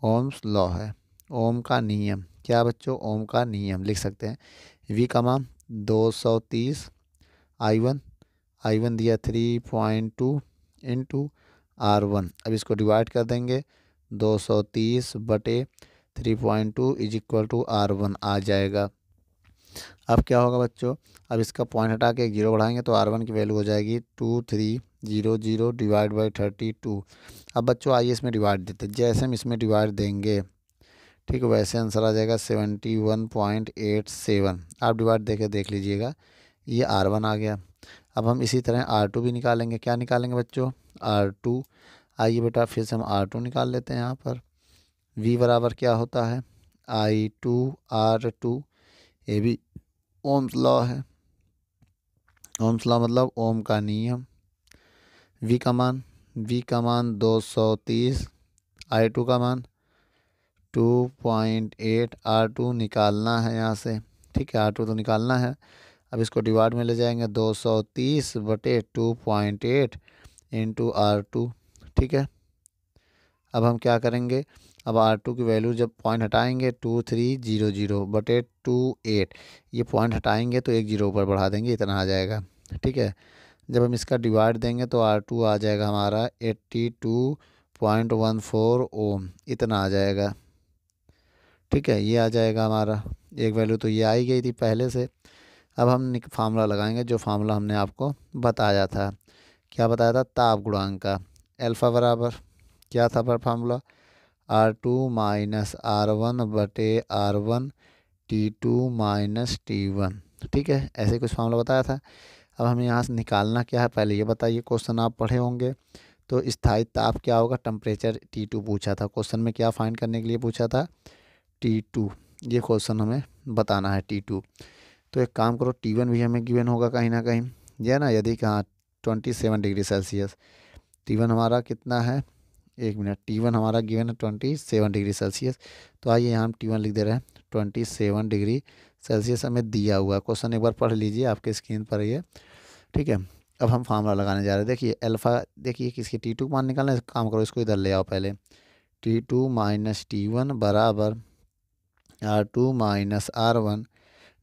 ओम्स लॉ है, ओम का नियम। क्या बच्चों, ओम का नियम लिख सकते हैं। V का मान 230, I1 दिया 3.2 इंटू R1। अब इसको डिवाइड कर देंगे, 230 बटे 3.2 इज इक्वल टू R1 आ जाएगा। अब क्या होगा बच्चों, अब इसका पॉइंट हटा के एक जीरो बढ़ाएंगे तो R1 की वैल्यू हो जाएगी 2300 डिवाइड बाई 32। अब बच्चों आइए इसमें डिवाइड देते हैं। जैसे हम इसमें डिवाइड देंगे, ठीक है, वैसे आंसर आ जाएगा 71.87। आप डिवाइड देख लीजिएगा, ये R1 आ गया। अब हम इसी तरह R2 भी निकालेंगे। क्या निकालेंगे बच्चों, R2। आइए बेटा फिर से हम R2 निकाल लेते हैं। यहाँ पर V बराबर क्या होता है, I2 R2। ये भी ओम्स लॉ है, ओम्स लॉ मतलब ओम का नियम। V का मान 230, I2 का मान 2.8, R2 निकालना है यहाँ से। ठीक है, R2 तो निकालना है। अब इसको डिवाइड में ले जाएंगे, 230 बटे 2.8 इंटू R2। ठीक है, अब हम क्या करेंगे, अब R2 की वैल्यू जब पॉइंट हटाएंगे 2300 बटे 28, ये पॉइंट हटाएंगे तो एक जीरो ऊपर बढ़ा देंगे, इतना आ जाएगा। ठीक है, जब हम इसका डिवाइड देंगे तो R2 आ जाएगा हमारा 82.14 ओम, इतना आ जाएगा। ठीक है, ये आ जाएगा हमारा, एक वैल्यू तो ये आई गई थी पहले से। अब हम फार्मूला लगाएंगे, जो फार्मूला हमने आपको बताया था। क्या बताया था, ताप गुणांक का। अल्फ़ा बराबर क्या था पर फार्मूला, R2 माइनस R1 बटे R1 T2 माइनस T1। ठीक है, ऐसे कुछ फार्मूला बताया था। अब हमें यहाँ से निकालना क्या है पहले ये बताइए। क्वेश्चन आप पढ़े होंगे, तो स्थायी ताप क्या होगा, टेम्परेचर T2 पूछा था क्वेश्चन में। क्या फाइंड करने के लिए पूछा था, T2। ये क्वेश्चन हमें बताना है T2। तो एक काम करो, T1 भी हमें गिवन होगा कहीं ना कहीं, ये ना, यदि कहाँ 27 डिग्री सेल्सियस। T1 हमारा कितना है, एक मिनट, T1 हमारा गिवन है 27 डिग्री सेल्सियस। तो आइए यहाँ हम T1 लिख दे रहे हैं, 27 डिग्री सेल्सियस हमें दिया हुआ है। क्वेश्चन एक बार पढ़ लीजिए, आपके स्क्रीन पर ये। ठीक है, अब हम फार्मूला लगाने जा रहे हैं। देखिए अल्फ़ा, देखिए किसके T2 का मान निकालना है। काम करो, इसको इधर ले आओ पहले। T2 माइनस T1 बराबर R2 माइनस R1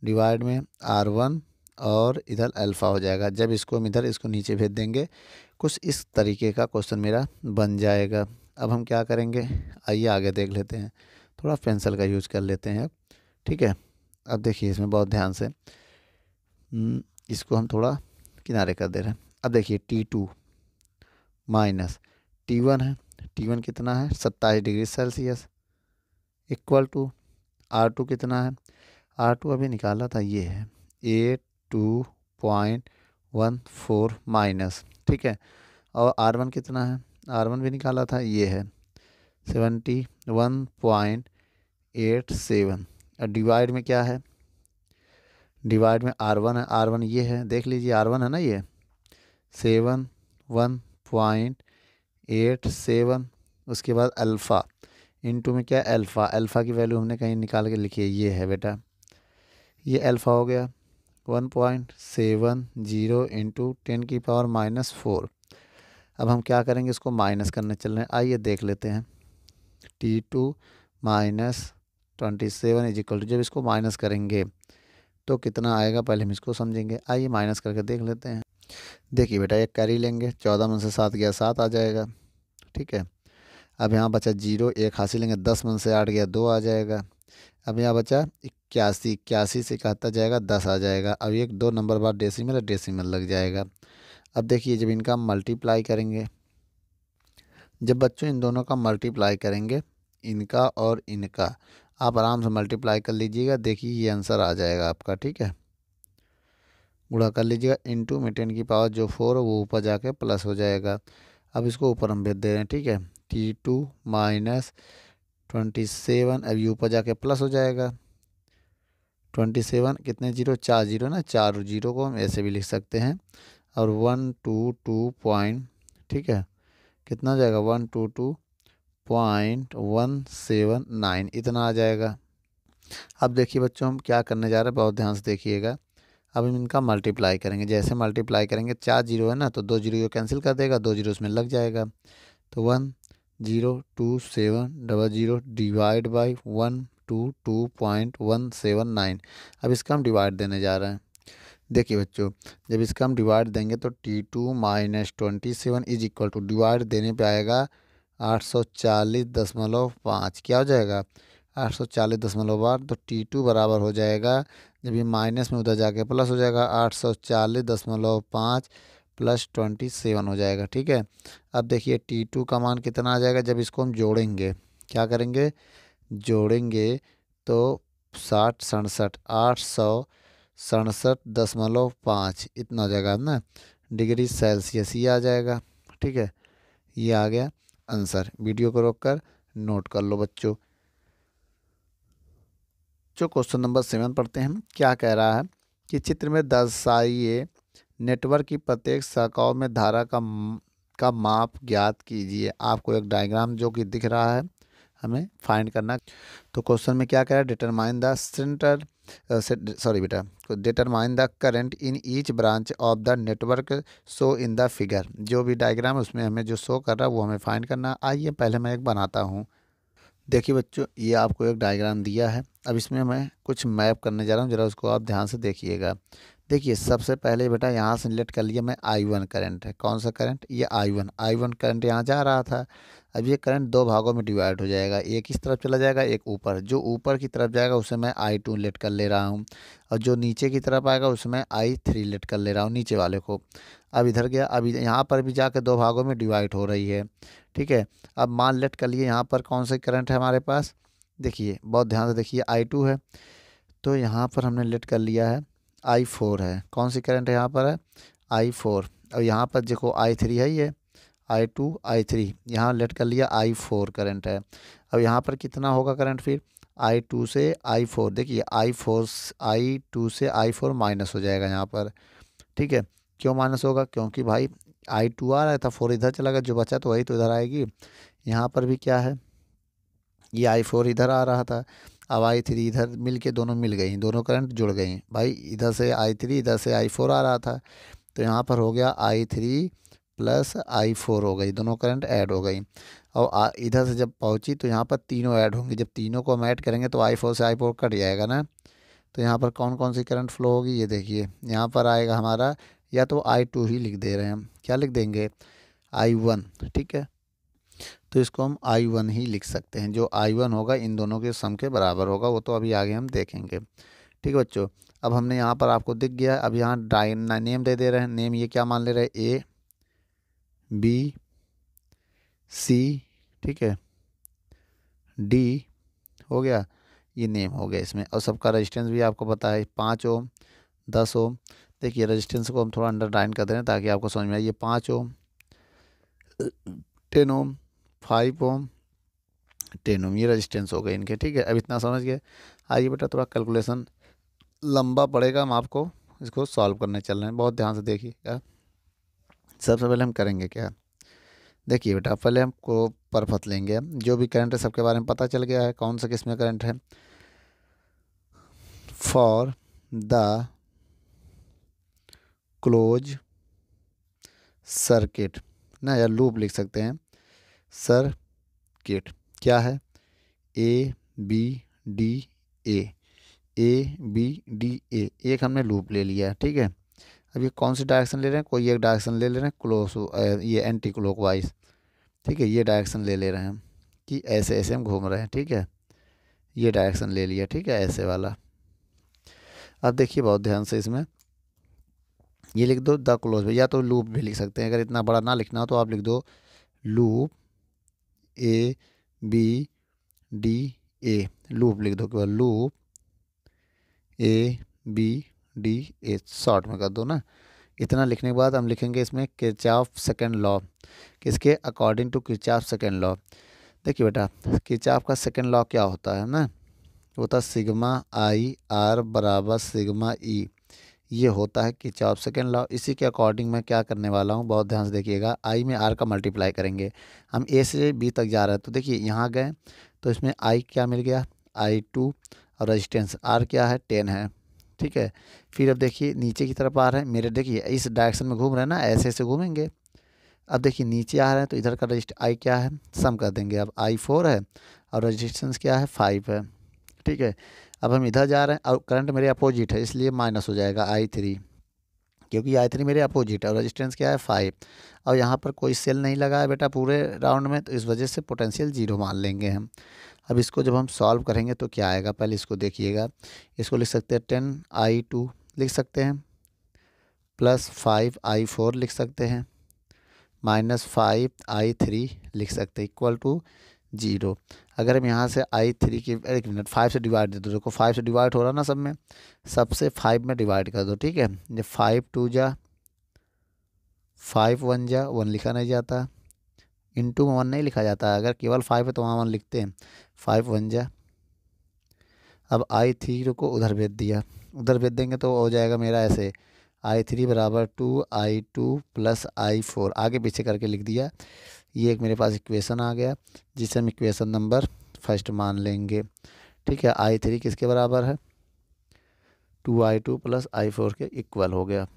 डिवाइड में R1 और इधर अल्फ़ा हो जाएगा। जब इसको हम इधर इसको नीचे भेज देंगे, कुछ इस तरीके का क्वेश्चन मेरा बन जाएगा। अब हम क्या करेंगे, आइए आगे देख लेते हैं। थोड़ा पेंसिल का यूज़ कर लेते हैं। ठीक है, अब देखिए इसमें बहुत ध्यान से, इसको हम थोड़ा किनारे कर दे रहे हैं। अब देखिए T2 माइनस T1 है, T1 कितना है 27 degree Celsius, equal to R2 कितना है, R2 अभी निकाला था, ये है 82.14 माइनस, ठीक है। और R1 कितना है, R1 भी निकाला था, ये है 71.87। और डिवाइड में क्या है, डिवाइड में R1 है, R1 ये है, देख लीजिए R1 है ना, ये 71.87। उसके बाद अल्फ़ा इनटू में क्या है, अल्फ़ा, अल्फ़ा की वैल्यू हमने कहीं निकाल के लिखी है, ये है बेटा, ये अल्फ़ा हो गया 1.70 इंटू 10⁻⁻4। अब हम क्या करेंगे, इसको माइनस करने चल रहे हैं, आइए देख लेते हैं। T2 minus 27 is equal to, जब इसको माइनस करेंगे तो कितना आएगा, पहले हम इसको समझेंगे, आइए माइनस करके देख लेते हैं। देखिए बेटा, एक कैरी लेंगे, 14 में से 7 गया 7 आ जाएगा, ठीक है। अब यहाँ बचा 0, एक हासिल लेंगे, 10 में से 8 गया 2 आ जाएगा। अब यहाँ बचा 81, 81 से 71 जाएगा 10 आ जाएगा। अब एक 2 नंबर बाद डेसिमल है, डेसिमल लग जाएगा। अब देखिए जब इनका मल्टीप्लाई करेंगे, जब बच्चों इन दोनों का मल्टीप्लाई करेंगे, इनका और इनका, आप आराम से मल्टीप्लाई कर लीजिएगा, देखिए ये आंसर आ जाएगा आपका, ठीक है। गुणा कर लीजिएगा, इनटू में 10⁻, जो 4 है वो ऊपर जाके प्लस हो जाएगा। अब इसको ऊपर हम भेज दे रहे हैं, ठीक है। T2 माइनस 27, अब ये ऊपर जाके प्लस हो जाएगा। 27 कितने जीरो, 4 जीरो ना, 4 जीरो को हम ऐसे भी लिख सकते हैं। और 122 पॉइंट, ठीक है, कितना हो जाएगा, 122.179 इतना आ जाएगा। अब देखिए बच्चों, हम क्या करने जा रहे हैं, बहुत ध्यान से देखिएगा। अब हम इनका मल्टीप्लाई करेंगे, जैसे मल्टीप्लाई करेंगे, 4 जीरो है ना, तो 2 जीरो को कैंसिल कर देगा, 2 जीरो उसमें लग जाएगा। तो 1,027,00 डिवाइड बाई 122.179। अब इसका हम डिवाइड देने जा रहे हैं। देखिए बच्चों, जब इसका हम डिवाइड देंगे तो T2 minus 27 is equal to, divide देने पे आएगा 840.5, क्या हो जाएगा 840.8। तो T2 बराबर हो जाएगा, जब ये माइनस में उधर जाके प्लस हो जाएगा, 840.5 प्लस 27 हो जाएगा, ठीक है। अब देखिए T2 का मान कितना आ जाएगा, जब इसको हम जोड़ेंगे, क्या करेंगे, जोड़ेंगे तो 867.5 इतना हो जाएगा ना, डिग्री सेल्सियस ये आ जाएगा, ठीक है। ये आ गया आंसर। वीडियो को रोककर नोट कर लो बच्चों। जो क्वेश्चन नंबर 7 पढ़ते हैं, क्या कह रहा है कि चित्र में दर्शाइए नेटवर्क की प्रत्येक शाखाओं में धारा का माप ज्ञात कीजिए। आपको एक डायग्राम जो कि दिख रहा है हमें फाइंड करना। तो क्वेश्चन में क्या कह रहा है, डिटरमाइन द सेंटर, सॉरी बेटा, determine the current in each branch of the network show in the figure. जो भी डायग्राम है उसमें हमें जो शो कर रहा है वो हमें फाइंड करना है। आइए पहले मैं एक बनाता हूँ। देखिए बच्चों, ये आपको एक डायग्राम दिया है, अब इसमें मैं कुछ मैप करने जा रहा हूँ, ज़रा उसको आप ध्यान से देखिएगा। देखिए सबसे पहले बेटा यहाँ से सिलेक्ट कर लिया मैं, I1 करंट है, कौन सा करंट, ये I1 करंट यहाँ जा रहा था। अब ये करंट दो भागों में डिवाइड हो जाएगा, एक इस तरफ चला जाएगा, एक ऊपर। जो ऊपर की तरफ जाएगा उसे मैं I2 लेट कर ले रहा हूँ, और जो नीचे की तरफ आएगा उसमें I3 लेट कर ले रहा हूँ, नीचे वाले को। अब इधर गया, अब यहाँ पर भी जाकर दो भागों में डिवाइड हो रही है, ठीक है। अब मान लेट कर लिए यहाँ पर कौन सा करंट है हमारे पास, देखिए बहुत ध्यान से देखिए, I2 है, तो यहाँ पर हमने लेट कर लिया है I4 है, कौन सी करंट है यहाँ पर है I4। और यहाँ पर देखो I3 है, ये I2 I3, यहाँ लेट कर लिया I4 करंट है। अब यहाँ पर कितना होगा करंट, फिर I2 से I4, देखिए I2 से I4 माइनस हो जाएगा यहाँ पर, ठीक है। क्यों माइनस होगा, क्योंकि भाई I2 आ रहा था, 4 इधर चला गया, जो बचा तो वही तो इधर आएगी। यहाँ पर भी क्या है, ये I4 इधर आ रहा था, अब I3 इधर मिल के दोनों मिल गई, दोनों करंट जुड़ गई भाई, इधर से I3 इधर से I4 आ रहा था, तो यहाँ पर हो गया I3 प्लस I4 हो गई, दोनों करंट ऐड हो गई। और इधर से जब पहुँची तो यहाँ पर तीनों ऐड होंगे, जब तीनों को हम ऐड करेंगे तो I4 से I4 कट जाएगा ना। तो यहाँ पर कौन कौन सी करंट फ्लो होगी, ये देखिए यहाँ पर आएगा हमारा, या तो I2 ही लिख दे रहे हैं हम, क्या लिख देंगे I1, ठीक है। तो इसको हम I1 ही लिख सकते हैं, जो I1 होगा इन दोनों के सम के बराबर होगा, वो तो अभी आगे हम देखेंगे, ठीक है बच्चों। अब हमने यहाँ पर आपको दिख गया, अब यहाँ नेम दे दे रहे हैं, नेम ये क्या मान ले रहे हैं, A B C, ठीक है, D हो गया, ये नेम हो गया इसमें। और सबका रेजिस्टेंस भी आपको पता है 5 ओम 10 ओम। देखिए रेजिस्टेंस को हम थोड़ा अंडरलाइन कर दे रहे हैं ताकि आपको समझ में आए। ये 5 ओम 10 ओम 5 ओम 10 ओम, ये रेजिस्टेंस हो गए इनके। ठीक है, अब इतना समझ गए। आइए बेटा थोड़ा कैलकुलेशन लंबा पड़ेगा, हम आपको इसको सॉल्व करने चल रहे हैं, बहुत ध्यान से देखिएगा। सबसे पहले हम करेंगे क्या, देखिए बेटा पहले हमको परपथ लेंगे। जो भी करंट है सबके बारे में पता चल गया है, कौन सा किस में करंट है। फॉर द क्लोज सर्किट ना, या लूप लिख सकते हैं, सर्किट क्या है, ए बी डी ए, एक हमने लूप ले लिया है। ठीक है, अब ये कौन सी डायरेक्शन ले रहे हैं, कोई एक डायरेक्शन ले रहे हैं क्लोज, ये एंटी क्लॉकवाइज। ठीक है, ये डायरेक्शन ले रहे हैं कि ऐसे ऐसे हम घूम रहे हैं। ठीक है, ये डायरेक्शन ले लिया। ठीक है, ऐसे वाला। अब देखिए बहुत ध्यान से, इसमें ये लिख दो द क्लोज में, या तो लूप भी लिख सकते हैं, अगर इतना बड़ा ना लिखना हो तो आप लिख दो loop A B D A, loop लिख दो केवल, loop A B D A, short में कर दो ना। इतना लिखने के बाद हम लिखेंगे इसमें किरचॉफ सेकंड लॉ, किसके according to Kirchhoff second law. देखिए बेटा किरचॉफ का सेकंड लॉ क्या होता है ना, होता है सिग्मा आई आर बराबर सिग्मा ई, ये होता है किरचॉफ सेकंड लॉ। इसी के अकॉर्डिंग मैं क्या करने वाला हूँ, बहुत ध्यान से देखिएगा। आई में आर का मल्टीप्लाई करेंगे, हम ए से बी तक जा रहे हैं, तो देखिए यहाँ गए तो इसमें आई क्या मिल गया, I2, और रेजिस्टेंस आर क्या है 10 है। ठीक है, फिर अब देखिए नीचे की तरफ आ रहे हैं मेरे, देखिए इस डायरेक्शन में घूम रहे हैं ना, ऐसे ऐसे घूमेंगे। अब देखिए नीचे आ रहे हैं तो इधर का रजिस्ट आई क्या है, सम कर देंगे। अब I4 है और रेजिस्टेंस क्या है 5 है। ठीक है, अब हम इधर जा रहे हैं और करंट मेरे अपोजिट है, इसलिए माइनस हो जाएगा I3, क्योंकि I3 मेरे अपोजिट है और रेजिस्टेंस क्या है 5। और यहाँ पर कोई सेल नहीं लगा है बेटा पूरे राउंड में, तो इस वजह से पोटेंशियल 0 मान लेंगे हम। अब इसको जब हम सॉल्व करेंगे तो क्या आएगा, पहले इसको देखिएगा। इसको लिख सकते हैं 10I2 लिख सकते हैं, प्लस 5I4 लिख सकते हैं, माइनस 5I3 लिख सकते हैं, इक्वल टू 0। अगर हम यहाँ से I3 की, एक मिनट, 5 से डिवाइड दे दो, देखो 5 से डिवाइड हो रहा ना सब में, सबसे 5 में डिवाइड कर दो। ठीक है, जब 5 2 जा 5 1 जा 1 लिखा नहीं जाता, इंटू में 1 नहीं लिखा जाता, अगर केवल 5 है तो वहाँ 1 लिखते हैं, 5 1 जा। अब I3 को उधर भेज दिया, उधर भेज देंगे तो हो जाएगा मेरा ऐसे, I3 बराबर 2I2 प्लस I4, आगे पीछे करके लिख दिया। ये एक मेरे पास इक्वेशन आ गया, जिसे हम इक्वेशन नंबर फर्स्ट मान लेंगे। ठीक है, I3 किसके बराबर है, 2I2 प्लस I4 के इक्वल हो गया।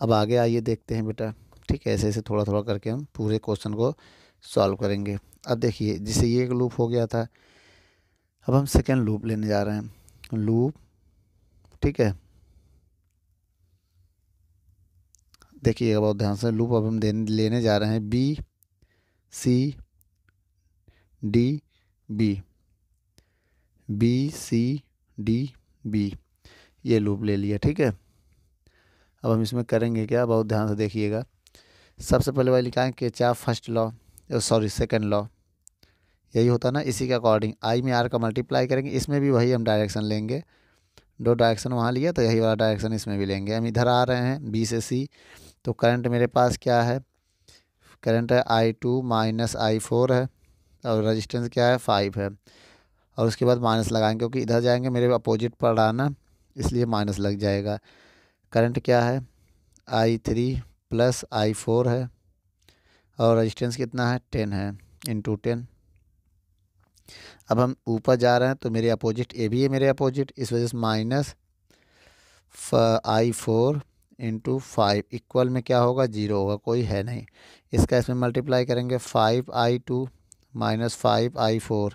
अब आगे आइए देखते हैं बेटा। ठीक है, ऐसे ऐसे थोड़ा थोड़ा करके हम पूरे क्वेश्चन को सॉल्व करेंगे। अब देखिए जिसे ये एक लूप हो गया था, अब हम सेकेंड लूप लेने जा रहे हैं, लूप। ठीक है, देखिएगा बहुत ध्यान से, लूप अब हम लेने जा रहे हैं B C D B, B C D B, ये लूप ले लिया। ठीक है, अब हम इसमें करेंगे क्या, बहुत ध्यान से देखिएगा। सबसे पहले वाली लिखा है Kirchhoff first law, sorry second law, यही होता ना, इसी के अकॉर्डिंग आई में आर का मल्टीप्लाई करेंगे, इसमें भी वही हम डायरेक्शन लेंगे, दो डायरेक्शन वहाँ लिया तो यही वाला डायरेक्शन इसमें भी लेंगे। हम इधर आ रहे हैं बी से सी, तो करंट मेरे पास क्या है, करंट है I2 माइनस I4 है, और रेजिस्टेंस क्या है 5 है। और उसके बाद माइनस लगाएंगे, क्योंकि इधर जाएंगे मेरे अपोजिट पड़ रहा ना, इसलिए माइनस लग जाएगा। करंट क्या है I3 प्लस I4 है, और रेजिस्टेंस कितना है 10 है, इंटू 10। अब हम ऊपर जा रहे हैं तो मेरे अपोजिट ए भी है, मेरे अपोजिट, इस वजह से माइनस I4 इंटू 5 इक्वल में क्या होगा 0 होगा, कोई है नहीं। इसका इसमें मल्टीप्लाई करेंगे 5I2 माइनस 5I4,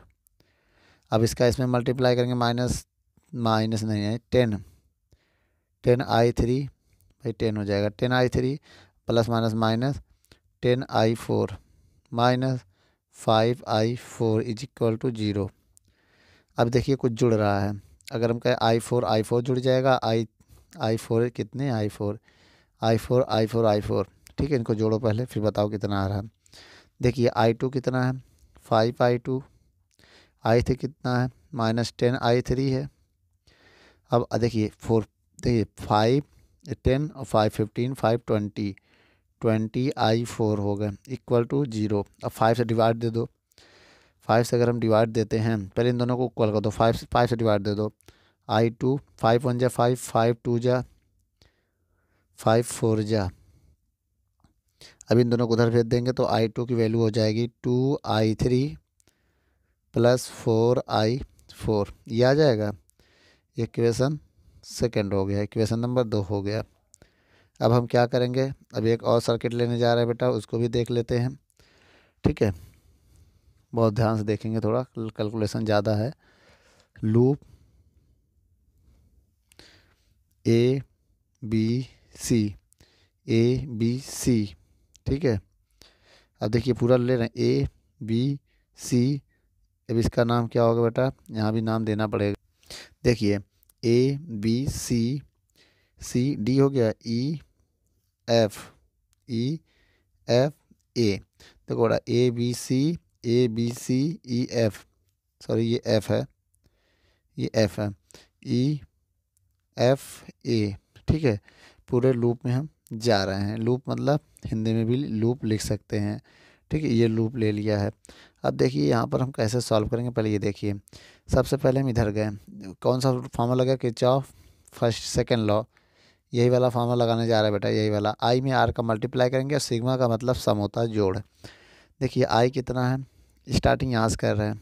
अब इसका इसमें मल्टीप्लाई करेंगे माइनस, माइनस नहीं है 10I3, भाई 10 हो जाएगा, 10I3 plus minus minus 10I4 minus 5I4 is equal to 0। अब देखिए कुछ जुड़ रहा है, अगर हम कहें I4 जुड़ जाएगा, I4 कितने I4। ठीक है, इनको जोड़ो पहले, फिर बताओ कितना आ रहा है। देखिए I2 कितना है 5I2, i3 कितना है, -10 i3 है। अब देखिए 4, देखिए 5 10 और 5 15 5 20 20i4 हो गए इक्वल टू 0। अब 5 से डिवाइड दे दो, 5 से अगर हम डिवाइड देते हैं, पहले इन दोनों को इक्वल कर दो, 5 से डिवाइड दे दो, i2 5 1 जा 5 5 2 जा 5 4 जा। अब इन दोनों को उधर भेज देंगे तो i2 की वैल्यू हो जाएगी 2i3 प्लस 4i4, ये आ जाएगा। इक्वेशन सेकेंड हो गया, इक्वेशन नंबर 2 हो गया। अब हम क्या करेंगे, अब एक और सर्किट लेने जा रहे हैं बेटा, उसको भी देख लेते हैं। ठीक है, बहुत ध्यान से देखेंगे, थोड़ा कैलकुलेशन ज़्यादा है। Loop A B C, A B C, ठीक है। अब देखिए पूरा ले रहे हैं ए बी सी। अब इसका नाम क्या होगा बेटा, यहाँ भी नाम देना पड़ेगा। देखिए ए बी सी, सी डी हो गया, ई एफ ए। देखो बेटा A B C E F, sorry ये एफ है, ये एफ है, ई एफ ए। ठीक है, पूरे लूप में हम जा रहे हैं। लूप मतलब हिंदी में भी लूप लिख सकते हैं। ठीक है, ये लूप ले लिया है। अब देखिए यहाँ पर हम कैसे सॉल्व करेंगे, पहले ये देखिए। सबसे पहले हम इधर गए, कौन सा फार्मूला लगा, किरचॉफ फर्स्ट सेकंड लॉ, यही वाला फार्मूला लगाने जा रहा है बेटा, यही वाला। आई में आर का मल्टीप्लाई करेंगे और सिग्मा का मतलब सम होता है, जोड़। देखिए आई कितना है, स्टार्टिंग यहाँ से कर रहे हैं,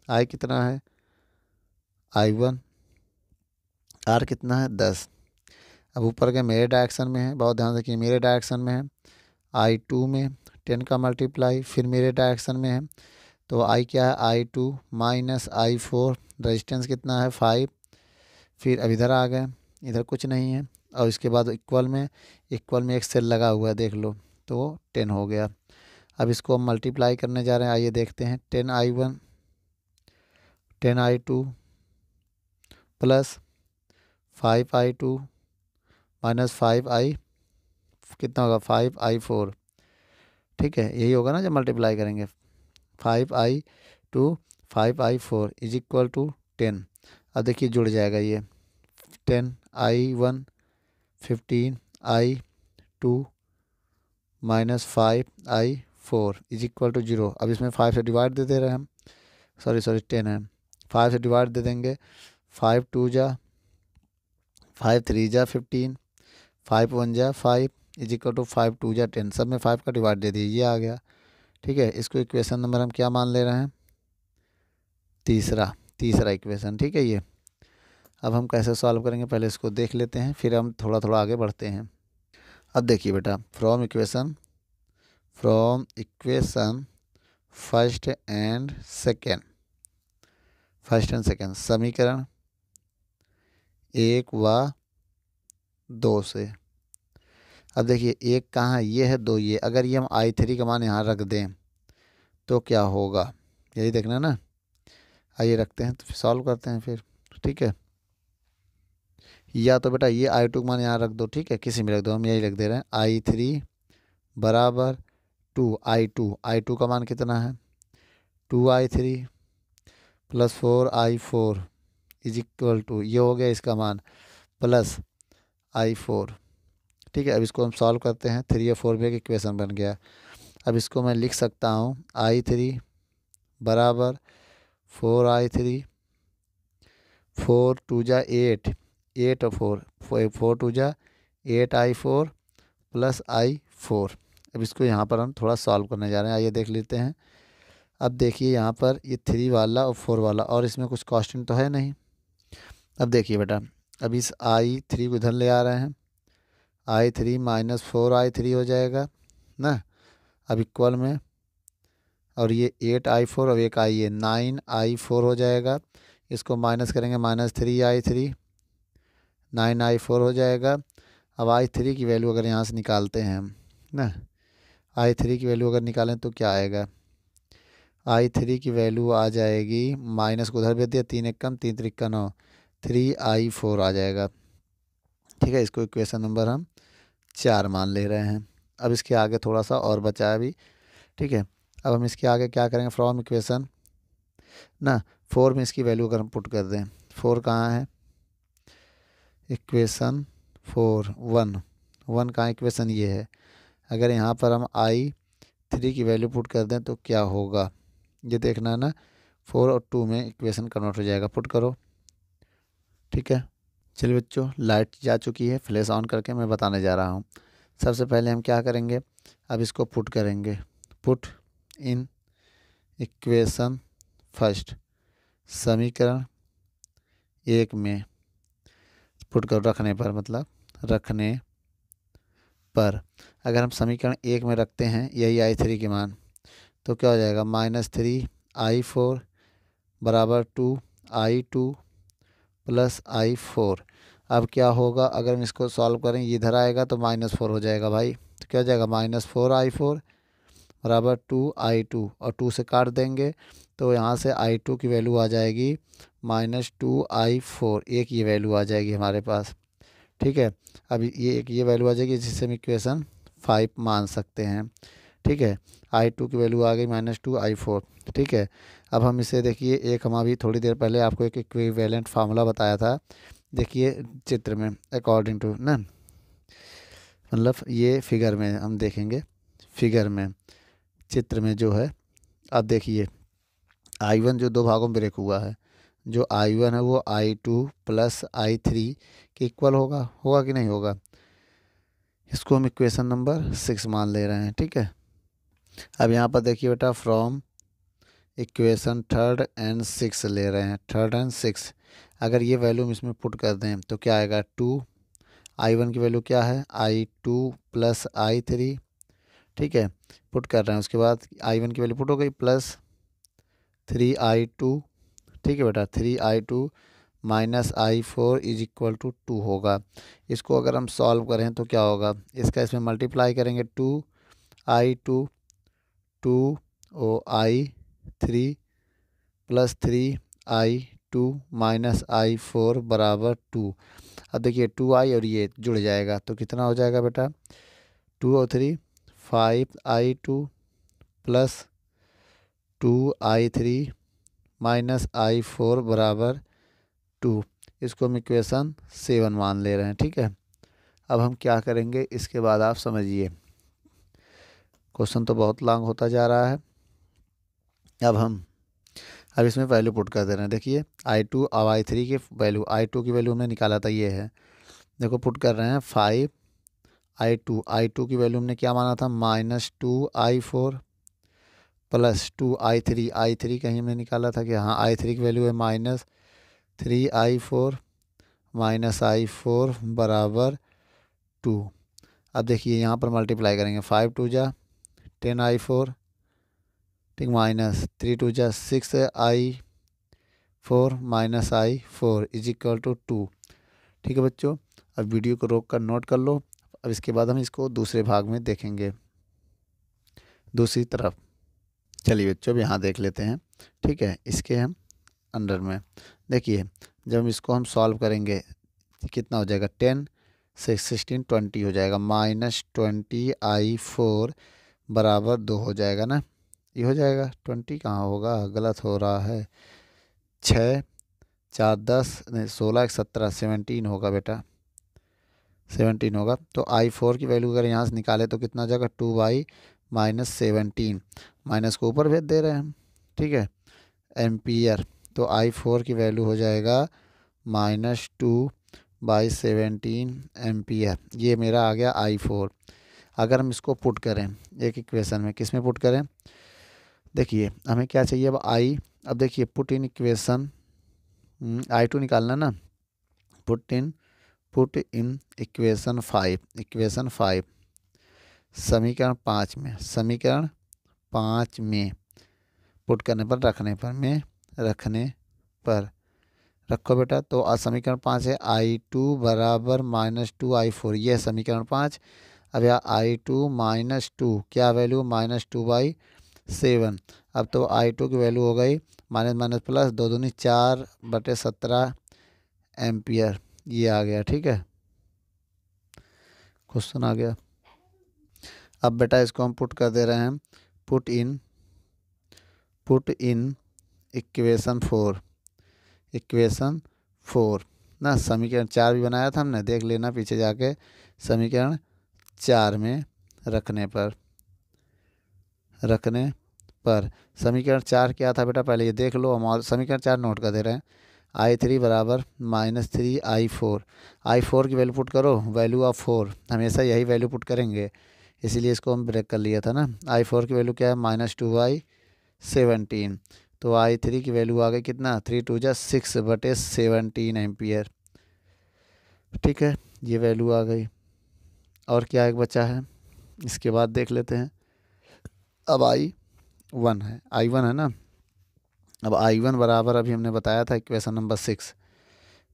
आई कितना है i1, आर कितना है 10। अब ऊपर के मेरे डायरेक्शन में है, बहुत ध्यान रखिए, मेरे डायरेक्शन में है। i2 में 10 का मल्टीप्लाई, फिर मेरे डायरेक्शन में है, तो i क्या है, i2 माइनस i4, रेजिस्टेंस कितना है 5। फिर अब इधर आ गए, इधर कुछ नहीं है, और इसके बाद इक्वल में एक सेल लगा हुआ है, देख लो, तो वो 10 हो गया। अब इसको हम मल्टीप्लाई करने जा रहे हैं, आइए देखते हैं। 10i1 10i2 plus 5i2 minus 5i, कितना होगा 5i4। ठीक है, यही होगा ना जब मल्टीप्लाई करेंगे, 5i2 5i4 is equal to 10। अब देखिए जुड़ जाएगा ये, 10i1 15i2 minus 5i4 is equal to 0। अब इसमें 5 से डिवाइड दे रहे हैं हम, सॉरी 10 है, 5 से डिवाइड दे देंगे, 5 2 जा 5 3 जा 15, 5 1 जा 5 इज इक्वल टू 5 2 जा 10, सब में 5 का डिवाइड दे दीजिए, ये आ गया। ठीक है, इसको इक्वेशन नंबर हम क्या मान ले रहे हैं, तीसरा इक्वेशन। ठीक है, ये अब हम कैसे सॉल्व करेंगे, पहले इसको देख लेते हैं, फिर हम थोड़ा थोड़ा आगे बढ़ते हैं। अब देखिए बेटा, from equation first and second समीकरण 1 व 2 से। अब देखिए एक कहाँ है, ये है 2, ये अगर ये हम i3 का मान यहाँ रख दें तो क्या होगा, यही देखना है ना। आइए रखते हैं, तो सॉल्व करते हैं फिर। ठीक है, या तो बेटा ये i2 का मान यहाँ रख दो, ठीक है, किसी में रख दो, हम यही रख दे रहे हैं, i3 बराबर 2i2 का मान कितना है 2i3 plus 4i4 is equal to, ये हो गया इसका मान, प्लस i4। ठीक है, अब इसको हम सॉल्व करते हैं, 3 और 4 में एक इक्वेशन बन गया। अब इसको मैं लिख सकता हूँ i3 बराबर 4i3, 4 2 जा 8 और 4 2 जा 8i4 प्लस i4। अब इसको यहाँ पर हम थोड़ा सॉल्व करने जा रहे हैं, आइए देख लेते हैं। अब देखिए यहाँ पर ये 3 वाला और 4 वाला, और इसमें कुछ कांस्टेंट तो है नहीं। अब देखिए बेटा, अब इस i3 को इधर ले आ रहे हैं, i3 माइनस 4i3 हो जाएगा ना, अब इक्वल में, और ये 8i4 और एक आई है 9i4 हो जाएगा। इसको माइनस करेंगे, माइनस 3i3 9i4 हो जाएगा। अब i3 की वैल्यू अगर यहाँ से निकालते हैं हम ना, i3 की वैल्यू अगर निकालें तो क्या आएगा, i3 की वैल्यू आ जाएगी, माइनस को उधर भेज दिया, 3 1 कम 3 3 का 9, 3i4 आ जाएगा। ठीक है, इसको इक्वेशन नंबर हम 4 मान ले रहे हैं। अब इसके आगे थोड़ा सा और बचा है अभी। ठीक है, अब हम इसके आगे क्या करेंगे, फ्रॉम इक्वेशन ना 4 में इसकी वैल्यू अगर हम पुट कर दें, 4 कहाँ है, इक्वेशन 4 1 कहाँ, इक्वेशन ये है। अगर यहाँ पर हम I3 की वैल्यू पुट कर दें तो क्या होगा, ये देखना है ना। 4 और 2 में इक्वेशन कन्वर्ट हो जाएगा, पुट करो। ठीक है, चलिए बच्चों, लाइट जा चुकी है, फ्लैश ऑन करके मैं बताने जा रहा हूँ। सबसे पहले हम क्या करेंगे, अब इसको पुट करेंगे। पुट इन इक्वेशन फर्स्ट, समीकरण 1 में पुट कर रखने पर, मतलब रखने पर अगर हम समीकरण 1 में रखते हैं यही I3 की मान, तो क्या हो जाएगा, -3I4 बराबर 2I2 प्लस I4। अब क्या होगा, अगर हम इसको सॉल्व करें, ये इधर आएगा तो -4 हो जाएगा भाई, तो क्या हो जाएगा, -4I4 बराबर 2I2, और 2 से काट देंगे तो यहाँ से I2 की वैल्यू आ जाएगी -2I4, एक ये वैल्यू आ जाएगी हमारे पास। ठीक है, अब ये एक ये वैल्यू आ जाएगी जिससे हम इक्वेशन 5 मान सकते हैं। ठीक है, I2 की वैल्यू आ गई -2I4। ठीक है, अब हम इसे देखिए, एक हम अभी थोड़ी देर पहले आपको एक इक्विवेलेंट फार्मूला बताया था, देखिए चित्र में अकॉर्डिंग टू ना, मतलब ये फिगर में हम देखेंगे, फिगर में चित्र में जो है, अब देखिए I1 जो दो भागों में ब्रेक हुआ है, जो I1 है वो I2 प्लस I3 के इक्वल होगा, होगा कि नहीं होगा, इसको हम इक्वेशन नंबर 6 मान ले रहे हैं। ठीक है, अब यहाँ पर देखिए बेटा, फ्रॉम इक्वेशन 3rd and 6 ले रहे हैं, 3rd and 6। अगर ये वैल्यू हम इसमें पुट कर दें तो क्या आएगा, 2 I1 की वैल्यू क्या है, I2 प्लस I3। ठीक है, पुट कर रहे हैं, उसके बाद I1 की वैल्यू पुट हो गई प्लस 3I2। ठीक है बेटा, 3I2 minus I4 is equal to 2 होगा। इसको अगर हम सॉल्व करें तो क्या होगा, इसका इसमें मल्टीप्लाई करेंगे, 2I2 2I3 plus 3I2 minus I4 बराबर 2। अब देखिए 2I और ये जुड़ जाएगा तो कितना हो जाएगा बेटा, 2 और 3 5I2 plus 2I3 minus I4 बराबर 2। इसको हम इक्वेशन 7 मान ले रहे हैं। ठीक है, अब हम क्या करेंगे इसके बाद आप समझिए, क्वेश्चन तो बहुत लॉन्ग होता जा रहा है। अब इसमें वैल्यू पुट कर दे रहे हैं, देखिए I2 और I3 की वैल्यू, I2 की वैल्यू हमने निकाला था, ये है, देखो पुट कर रहे हैं 5I2 की वैल्यू हमने क्या माना था, -2I4 प्लस 2I3 कहीं हमने निकाला था कि हाँ I3 की वैल्यू है -3I4 माइनस I4 बराबर 2। अब देखिए यहाँ पर मल्टीप्लाई करेंगे, 5 2 जा 10I4, ठीक, माइनस 3 2 जा 6I4 minus I4 is equal to 2। ठीक है बच्चों, अब वीडियो को रोक कर नोट कर लो। अब इसके बाद हम इसको दूसरे भाग में देखेंगे, दूसरी तरफ। चलिए बच्चों, अब यहाँ देख लेते हैं। ठीक है, इसके हम अंडर में देखिए, जब इसको हम सॉल्व करेंगे कितना हो जाएगा, 10 6 16 20 हो जाएगा, -20I4 बराबर 2 हो जाएगा ना, ये हो जाएगा। 20 कहाँ होगा, गलत हो रहा है, 6 4 10 नहीं 16 1 17 17 होगा बेटा, 17 होगा। तो I4 की वैल्यू अगर यहाँ से निकाले तो कितना हो जाएगा, 2 माइनस 17, माइनस को ऊपर भेज दे रहे हैं हम। ठीक है, एम्पियर, तो I4 की वैल्यू हो जाएगा -2/17 एम्पियर। ये मेरा आ गया I4। अगर हम इसको पुट करें एक इक्वेशन में, किस में पुट करें, देखिए हमें क्या चाहिए अब अब देखिए पुट इन इक्वेशन, I2 निकालना ना, पुट इन इक्वेशन 5 समीकरण 5 में पुट करने पर रखने पर रखो बेटा। तो समीकरण 5 है I2 बराबर -2I4, यह समीकरण 5। अब यहाँ I2 -2 क्या वैल्यू, -2/7। अब तो I2 की वैल्यू हो गई माइनस माइनस प्लस 2 दूनी 4/17 एम्पियर, ये आ गया। ठीक है, क्वेश्चन आ गया। अब बेटा इसको हम पुट कर दे रहे हैं, पुट इन इक्वेशन 4 ना। समीकरण 4 भी बनाया था हमने, देख लेना पीछे जाके। समीकरण 4 में रखने पर समीकरण 4 क्या था बेटा, पहले ये देख लो। हम और समीकरण 4 नोट कर दे रहे हैं। I3 बराबर -3I4। I4 की वैल्यू पुट करो, वैल्यू ऑफ 4, हमेशा यही वैल्यू पुट करेंगे, इसीलिए इसको हम ब्रेक कर लिया था ना। I4 की वैल्यू क्या है, -2I17। तो I3 की वैल्यू आ गई कितना, 3 2 जा 6/17 एम्पियर। ठीक है, ये वैल्यू आ गई। और क्या एक बचा है, इसके बाद देख लेते हैं। अब I1 है ना। अब I1 बराबर अभी हमने बताया था इक्वेशन नंबर 6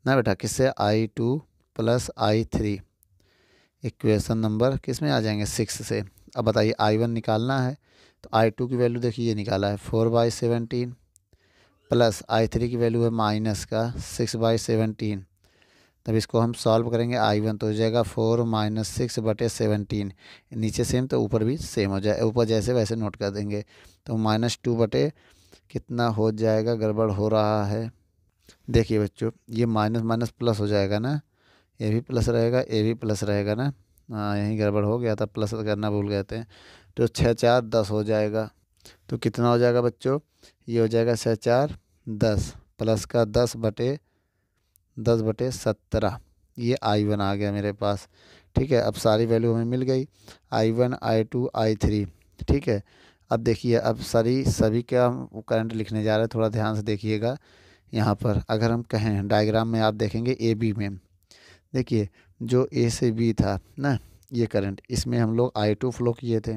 ना बेटा, किससे, I2 + I3। इक्वेशन नंबर किस में आ जाएंगे, 6 से। अब बताइए I1 निकालना है, तो I2 की वैल्यू देखिए, ये निकाला है 4/17 प्लस I3 की वैल्यू है -6/17। तब इसको हम सॉल्व करेंगे I1, तो हो जाएगा 4 - 6/17। नीचे सेम तो ऊपर भी सेम हो जाए, ऊपर जैसे वैसे नोट कर देंगे। तो -2 कितना हो जाएगा, गड़बड़ हो रहा है। देखिए बच्चों, ये माइनस माइनस प्लस हो जाएगा ना, ये भी प्लस रहेगा, ये भी प्लस रहेगा ना। हाँ, यहीं गड़बड़ हो गया था, प्लस करना भूल गए थे। तो 6 4 10 हो जाएगा। तो कितना हो जाएगा बच्चों, ये हो जाएगा 6 4 10 प्लस का 10/17। ये I1 आ गया मेरे पास। ठीक है, अब सारी वैल्यू हमें मिल गई, I1 I2 I3। ठीक है, अब देखिए, अब सभी का करंट लिखने जा रहे हैं, थोड़ा ध्यान से देखिएगा। यहाँ पर अगर हम कहें डायग्राम में, आप देखेंगे AB में, देखिए जो A से B था ना, ये करंट, इसमें हम लोग I2 फ्लो किए थे।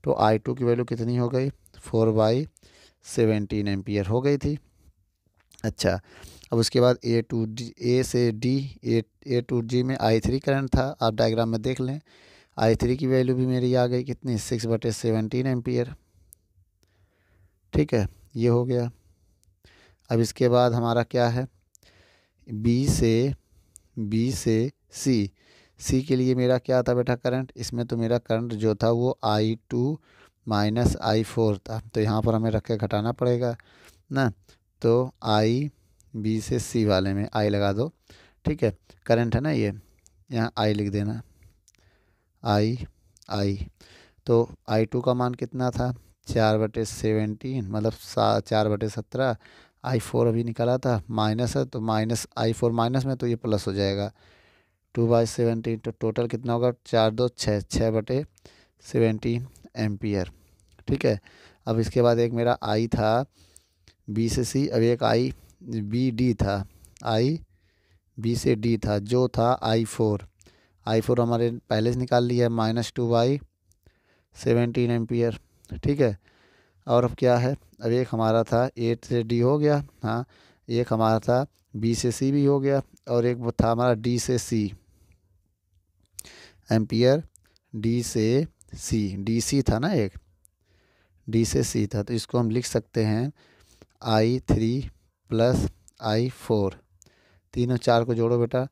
तो I2 की वैल्यू कितनी हो गई, 4/17 एम्पियर हो गई थी। अच्छा, अब उसके बाद A से D, A to G में I3 करंट था, आप डायग्राम में देख लें। I3 की वैल्यू भी मेरी आ गई कितनी, 6/17 एम्पियर। ठीक है, ये हो गया। अब इसके बाद हमारा क्या है, B से C के लिए मेरा क्या था बेटा करंट, इसमें तो मेरा करंट जो था वो I2 - I4 था। तो यहाँ पर हमें रख के घटाना पड़ेगा ना। तो B से C वाले में I लगा दो। ठीक है, करंट है ना ये, यहाँ I लिख देना, I। तो I2 का मान कितना था, 4/17, मतलब 4/17। I4 अभी निकाला था, माइनस है तो माइनस I4 माइनस में, तो ये प्लस हो जाएगा 2/17। तो टोटल कितना होगा, 4 2 6 6/17 एम्पियर। ठीक है, अब इसके बाद एक मेरा I था B से C, अब एक B था, B से D था, जो था I4 हमारे पहले से निकाल लिया है, -2/17 एम्पियर। ठीक है, और अब क्या है, अब एक हमारा था A से D हो गया, हाँ, एक हमारा था B से C भी हो गया, और एक वो था हमारा D से C एम्पियर, D से C था ना, एक D से C था। तो इसको हम लिख सकते हैं I3 + I4। 3 और 4 को जोड़ो बेटा,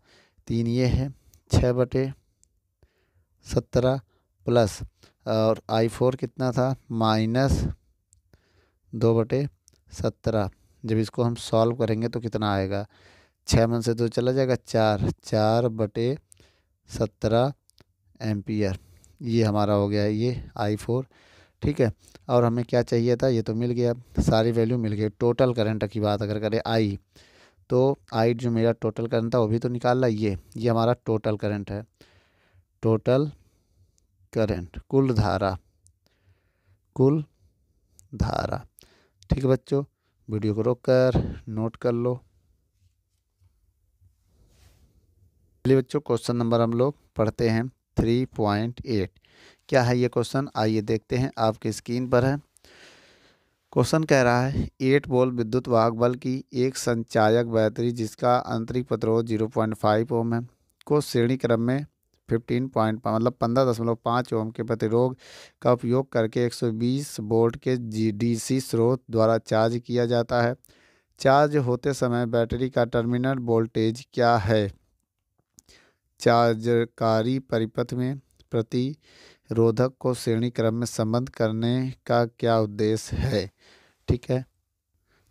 3 ये है 6/17 प्लस, और I4 कितना था, -2/17। जब इसको हम सॉल्व करेंगे तो कितना आएगा, 6 में से 2 चला जाएगा, 4/17 एम्पियर। ये हमारा हो गया ये I4। ठीक है, और हमें क्या चाहिए था, ये तो मिल गया, सारी वैल्यू मिल गई। टोटल करंट की बात अगर करें I, तो I जो मेरा टोटल करंट था वो भी तो निकाल ला, ये हमारा टोटल करंट है, टोटल करंट, कुल धारा। ठीक है बच्चों, वीडियो को रोक कर नोट कर लो। चलिए बच्चों, क्वेश्चन नंबर हम लोग पढ़ते हैं 3.8। क्या है ये क्वेश्चन, आइए देखते हैं, आपकी स्क्रीन पर है। क्वेश्चन कह रहा है 8 वोल्ट विद्युत वाहक बल की एक संचायक बैटरी जिसका आंतरिक प्रतिरोध 0.5 ओम है, को श्रेणी क्रम में 15.5 ओम के प्रतिरोध का उपयोग करके 120 वोल्ट के DC स्रोत द्वारा चार्ज किया जाता है। चार्ज होते समय बैटरी का टर्मिनल वोल्टेज क्या है। चार्जकारी परिपथ में प्रतिरोधक को श्रेणी क्रम में संबद्ध करने का क्या उद्देश्य है। ठीक है,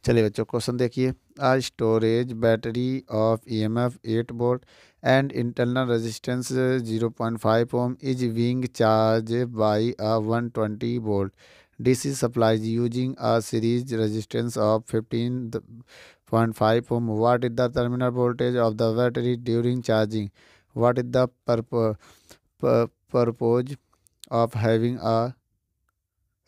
चलिए बच्चों क्वेश्चन देखिए। A storage battery of EMF 8 volt and internal resistance 0.5 ohm is being charge by a 120 वोल्ट DC supply using a series resistance of 15.5 ohm. What is the terminal voltage of the battery during charging? What is the purpose of having a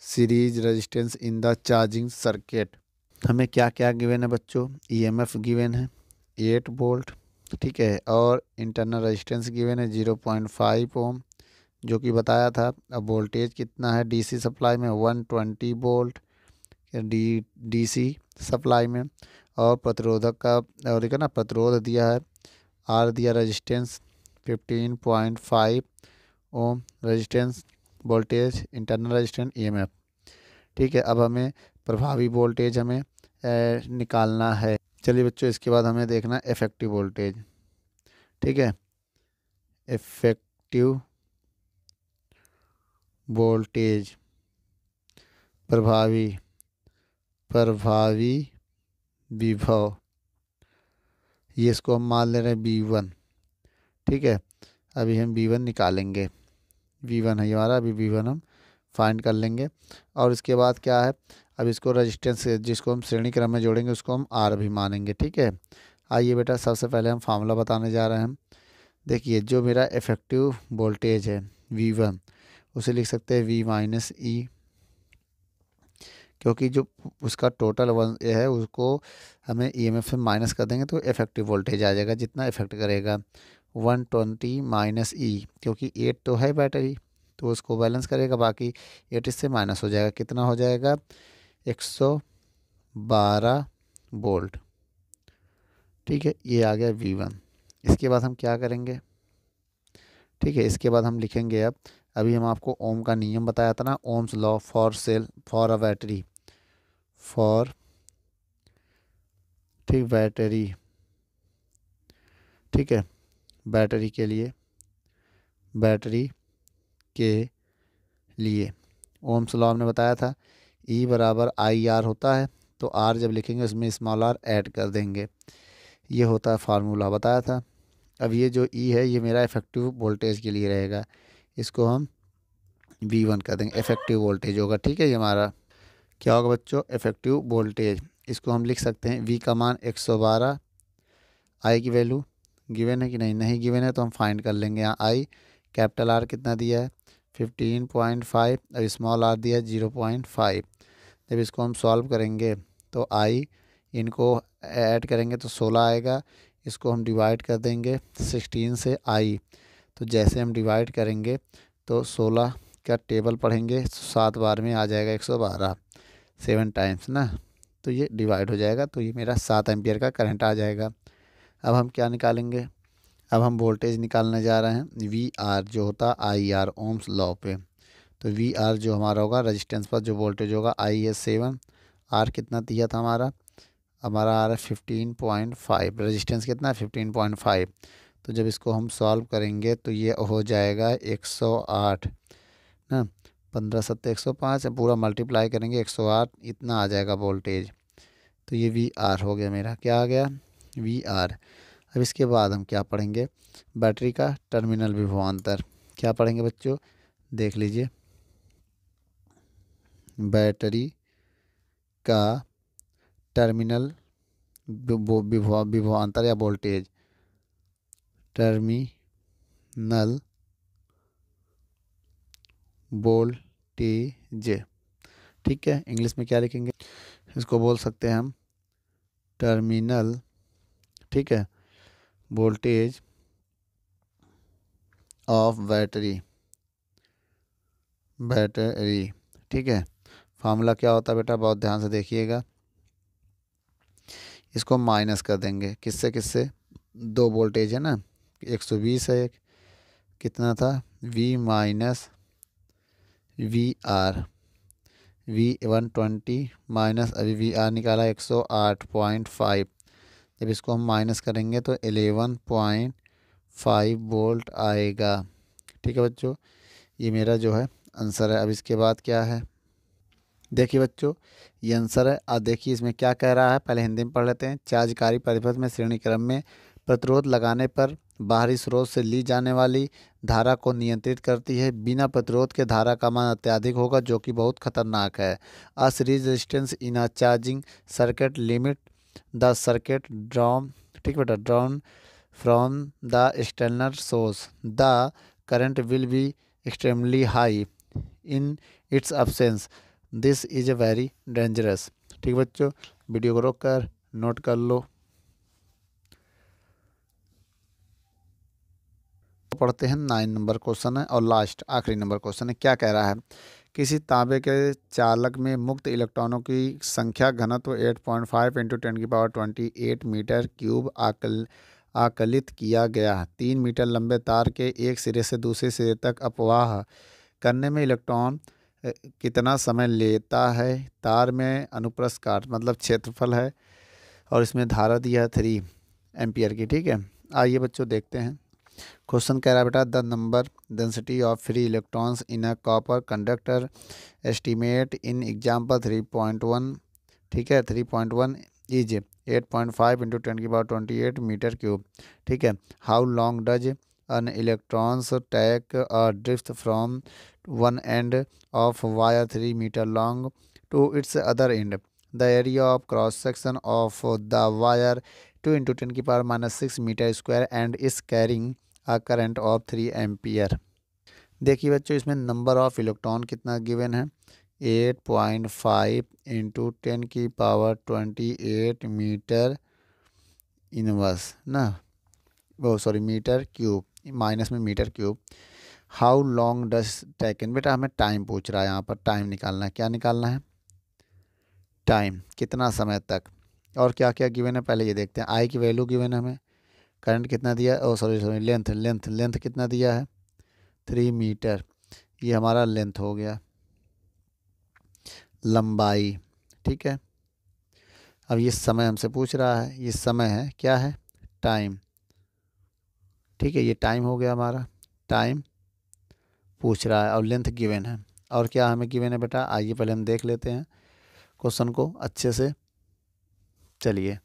series resistance in the charging circuit? हमें क्या क्या given है बच्चों? EMF given है 8 volt, ठीक है, और internal resistance given है 0.5 ओम जो कि बताया था। अब वोल्टेज कितना है DC सप्लाई में? 120 वोल्ट DC सप्लाई में। और प्रतिरोधक का और एक है ना प्रतिरोध दिया है, R दिया, resistance 15.5 ohm resistance, voltage, internal resistance, EMF। ठीक है, अब हमें प्रभावी वोल्टेज हमें निकालना है। चलिए बच्चों इसके बाद हमें देखना है इफेक्टिव वोल्टेज। ठीक है, इफेक्टिव वोल्टेज, प्रभावी विभव, ये इसको हम मान ले रहे हैं V1। ठीक है, अभी हम V1 निकालेंगे। V1 है हमारा, अभी V1 हम फाइंड कर लेंगे। और इसके बाद क्या है, अब इसको रेजिस्टेंस जिसको हम श्रेणी क्रम में जोड़ेंगे उसको हम R भी मानेंगे। ठीक है, आइए बेटा सबसे पहले हम फार्मूला बताने जा रहे हैं। देखिए जो मेरा इफेक्टिव वोल्टेज है V1 उसे लिख सकते हैं V माइनस E, क्योंकि जो उसका टोटल वन है उसको हमें EMF से माइनस कर देंगे तो इफेक्टिव वोल्टेज आ जाएगा जितना इफेक्ट करेगा। 120 माइनस E, क्योंकि 8 तो है बैटरी तो उसको बैलेंस करेगा, बाकी 8 इससे माइनस हो जाएगा। कितना हो जाएगा? 112 वोल्ट। ठीक है, ये आ गया V1। इसके बाद हम क्या करेंगे? ठीक है, इसके बाद हम लिखेंगे अब, अभी हम आपको ओम का नियम बताया था ना, Ohm's law for sale for a battery, for, ठीक, बैटरी, ठीक है, बैटरी के लिए, बैटरी के लिए ओम्स लॉ हमने बताया था E बराबर IR होता है, तो R जब लिखेंगे उसमें स्मॉल r ऐड कर देंगे, ये होता है फार्मूला बताया था। अब ये जो E है ये मेरा इफेक्टिव वोल्टेज के लिए रहेगा, इसको हम V1 कर देंगे, इफेक्टिव वोल्टेज होगा। ठीक है, ये हमारा क्या होगा बच्चों? Effective voltage. इसको हम लिख सकते हैं V का मान 112, I की वैल्यू गिवन है कि नहीं? नहीं गिवन है तो हम फाइंड कर लेंगे। यहाँ I कैपिटल R कितना दिया है? 15.5, अब स्मॉल r दिया है 0.5। जब इसको हम सॉल्व करेंगे तो I इनको ऐड करेंगे तो 16 आएगा, इसको हम डिवाइड कर देंगे 16 से I, तो जैसे हम डिवाइड करेंगे तो 16 का टेबल पढ़ेंगे 7 बार में आ जाएगा 112, 7 टाइम्स ना, तो ये डिवाइड हो जाएगा, तो ये मेरा 7 एम्पियर का करंट आ जाएगा। अब हम क्या निकालेंगे? अब हम वोल्टेज निकालने जा रहे हैं VR जो होता है IR ओम्स लॉ पे। तो VR जो हमारा होगा रेजिस्टेंस पर जो वोल्टेज होगा I है 7, R कितना दिया था हमारा आ रहा है 15.5, रेजिस्टेंस कितना है 15.5। तो जब इसको हम सॉल्व करेंगे तो ये हो जाएगा 108 ना, 15 सत्ते 105, पूरा मल्टीप्लाई करेंगे 108, इतना आ जाएगा वोल्टेज। तो ये VR हो गया मेरा, क्या आ गया? VR। अब इसके बाद हम क्या पढ़ेंगे? बैटरी का टर्मिनल विभवांतर। क्या पढ़ेंगे बच्चों? देख लीजिए, बैटरी का टर्मिनल विभवांतर या वोल्टेज, टर्मिनल वोल्टेज। ठीक है, इंग्लिश में क्या लिखेंगे? इसको बोल सकते हैं हम टर्मिनल, ठीक है, वोल्टेज ऑफ बैटरी, बैटरी। ठीक है, फार्मूला क्या होता है बेटा? बहुत ध्यान से देखिएगा, इसको माइनस कर देंगे किससे किससे? दो वोल्टेज है ना, 120 है एक, कितना था? V minus VR, V 120 minus अभी VR निकाला 108.5, जब इसको हम माइनस करेंगे तो 11.5 वोल्ट आएगा। ठीक है बच्चों, ये मेरा जो है आंसर है। अब इसके बाद क्या है? देखिए बच्चों, ये आंसर है। अब देखिए इसमें क्या कह रहा है, पहले हिंदी में पढ़ लेते हैं। चार्जकारी परिपथ में श्रेणी क्रम में प्रतिरोध लगाने पर बाहरी स्रोत से ली जाने वाली धारा को नियंत्रित करती है। बिना प्रतिरोध के धारा का मान अत्यधिक होगा, जो कि बहुत खतरनाक है। A series resistance in a charging circuit limit the circuit drawn, ठीक बेटा, drawn from the external source. The current will be extremely high in its absence। This is a very dangerous. ठीक बच्चों, वीडियो को रोक कर note कर लो। पढ़ते हैं 9 नंबर क्वेश्चन है और लास्ट आखिरी नंबर क्वेश्चन है। क्या कह रहा है, किसी तांबे के चालक में मुक्त इलेक्ट्रॉनों की संख्या घनत्व 8.5 × 10⁻28 मीटर क्यूब आकलित किया गया। 3 मीटर लंबे तार के एक सिरे से दूसरे सिरे तक अपवाह करने में इलेक्ट्रॉन कितना समय लेता है। तार में अनुप्रस्थ काट मतलब क्षेत्रफल है और इसमें धारा दिया है 3 एम्पियर की। ठीक है, आइए बच्चों देखते हैं। क्वेश्चन कह रहा है बेटा, the number density of free electrons in a copper conductor estimate in example 3.1, ठीक है, 3.1 इज 8.5 × 10⁻28 मीटर क्यूब। ठीक है, how long does an electrons take a drift from one end of wire 3 meter long to its other end. The area of cross section of the wire 2 × 10⁻6 meter square and is carrying a current of 3 ampere। देखिए बच्चों, इसमें number of electron कितना given है, 8.5 × 10⁻28 metre inverse ना, वो sorry metre cube, minus में metre cube. How long does taken, बेटा हमें टाइम पूछ रहा है, यहाँ पर टाइम निकालना है। क्या निकालना है, टाइम, कितना समय तक। और क्या क्या गिवन है पहले ये देखते हैं। आई की वैल्यू गिवन है हमें, करंट कितना दिया, ओ सॉरी लेंथ लेंथ लेंथ कितना दिया है 3 मीटर, ये हमारा लेंथ हो गया, लंबाई। ठीक है, अब ये समय हमसे पूछ रहा है, ये समय है, क्या है, टाइम। ठीक है, ये टाइम हो गया हमारा, टाइम पूछ रहा है और लेंथ गिवन है। और क्या हमें गिवन है बेटा, आइए पहले हम देख लेते हैं क्वेश्चन को अच्छे से। चलिए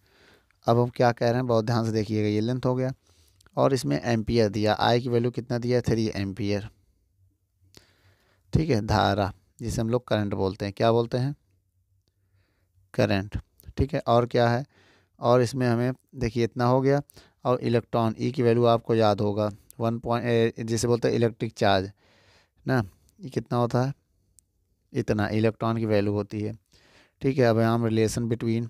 अब हम क्या कह रहे हैं, बहुत ध्यान से देखिएगा। ये लेंथ हो गया और इसमें एम्पियर दिया, आई की वैल्यू कितना दिया है 3 एम्पियर। ठीक है, धारा जिसे हम लोग करंट बोलते हैं, क्या बोलते हैं, करंट। ठीक है, और क्या है, और इसमें हमें देखिए इतना हो गया। और इलेक्ट्रॉन ई की वैल्यू आपको याद होगा 1 जिसे बोलते हैं इलेक्ट्रिक चार्ज ना, ये कितना होता है, इतना इलेक्ट्रॉन की वैल्यू होती है। ठीक है, अब यहाँ हम रिलेशन बिटवीन,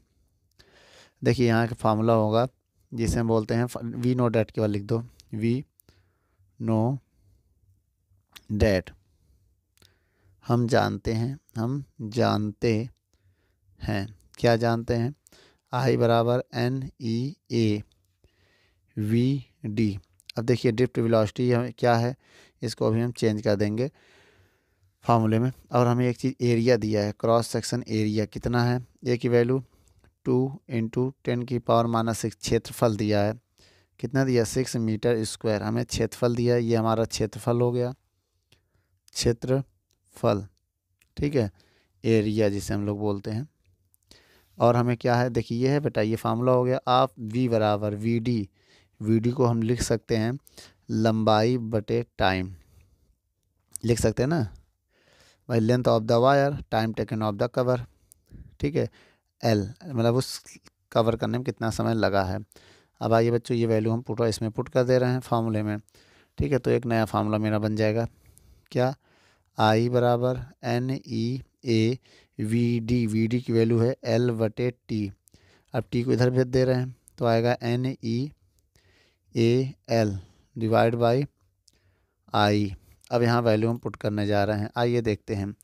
देखिए यहाँ का फार्मूला होगा जिसे हम बोलते हैं, वी नो डैट केवल लिख दो, वी नो डैट, हम जानते हैं, हम जानते हैं, क्या जानते हैं, आई बराबर NEA VD। अब देखिए ड्रिफ्ट वेलोसिटी क्या है, इसको अभी हम चेंज कर देंगे फार्मूले में। और हमें एक चीज़ एरिया दिया है, क्रॉस सेक्शन एरिया कितना है, ए की वैल्यू 2 × 10⁻6, क्षेत्रफल दिया है, कितना दिया 6 मीटर स्क्वायर, हमें क्षेत्रफल दिया है, ये हमारा क्षेत्रफल हो गया, क्षेत्रफल। ठीक है, एरिया जिसे हम लोग बोलते हैं। और हमें क्या है, देखिए ये है बेटा, ये फार्मूला हो गया। आप V बराबर VD को हम लिख सकते हैं लंबाई बटे टाइम, लिख सकते हैं ना भाई, length of the wire time taken of the cover. ठीक है, L मतलब उस कवर करने में कितना समय लगा है। अब आइए बच्चों, ये वैल्यू हम इसमें पुट कर दे रहे हैं फार्मूले में। ठीक है, तो एक नया फार्मूला मेरा बन जाएगा, क्या, I बराबर NEA VD की वैल्यू है L/T। अब T को इधर भेज दे रहे हैं तो आएगा NEAL डिवाइड बाई I। अब यहाँ वैल्यू हम पुट करने जा रहे हैं, आइए देखते हैं।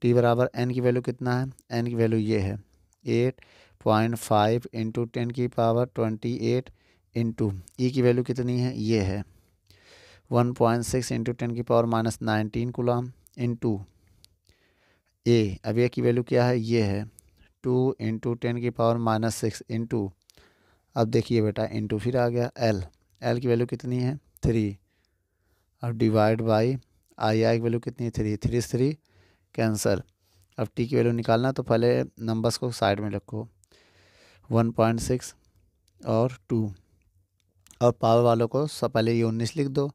T बराबर N की वैल्यू कितना है, N की वैल्यू ये है 8.5 × 10⁻28 इंटू E की वैल्यू कितनी है, ये है 1.6 × 10⁻19 कूलम इंटू ए। अब ए की वैल्यू क्या है, ये है 2 × 10⁻6 इंटू, अब देखिए बेटा इंटू फिर आ गया L की वैल्यू कितनी है 3, अब डिवाइड बाई आई की वैल्यू कितनी है 3 3 कैंसल। अब टी की वैल्यू निकालना तो पहले नंबर्स को साइड में रखो, 1.6 और 2, और पावर वालों को सब पहले ये 19 लिख दो।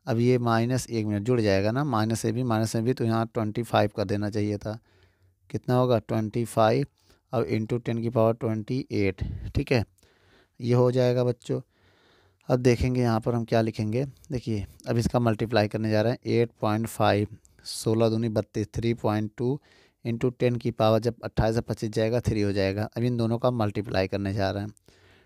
अब ये -1 मिनट जुड़ जाएगा ना, -से भी तो यहाँ 25 कर देना चाहिए था। कितना होगा 25 और इंटू 10⁻28, ठीक है, ये हो जाएगा बच्चों। अब देखेंगे यहाँ पर हम क्या लिखेंगे, देखिए अब इसका मल्टीप्लाई करने जा रहे हैं, 8.5, 16 दूनी 32, 3.2 इंटू 10⁻, जब 28 से 25 जाएगा 3 हो जाएगा। अब इन दोनों का मल्टीप्लाई करने जा रहे हैं,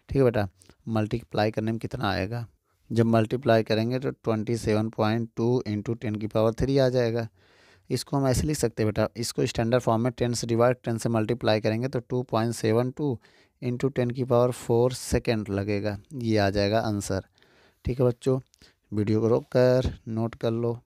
ठीक है बेटा। मल्टीप्लाई करने में कितना आएगा, जब मल्टीप्लाई करेंगे तो 27.2 इंटू 10⁻³ आ जाएगा। इसको हम ऐसे लिख सकते हैं बेटा, इसको स्टैंडर्ड फॉर्म में 10 से डिवाइड 10 से मल्टीप्लाई करेंगे तो 2.72 इंटू 10⁻⁴ सेकेंड लगेगा, ये आ जाएगा आंसर। ठीक है बच्चों, वीडियो को रोक कर नोट कर लो।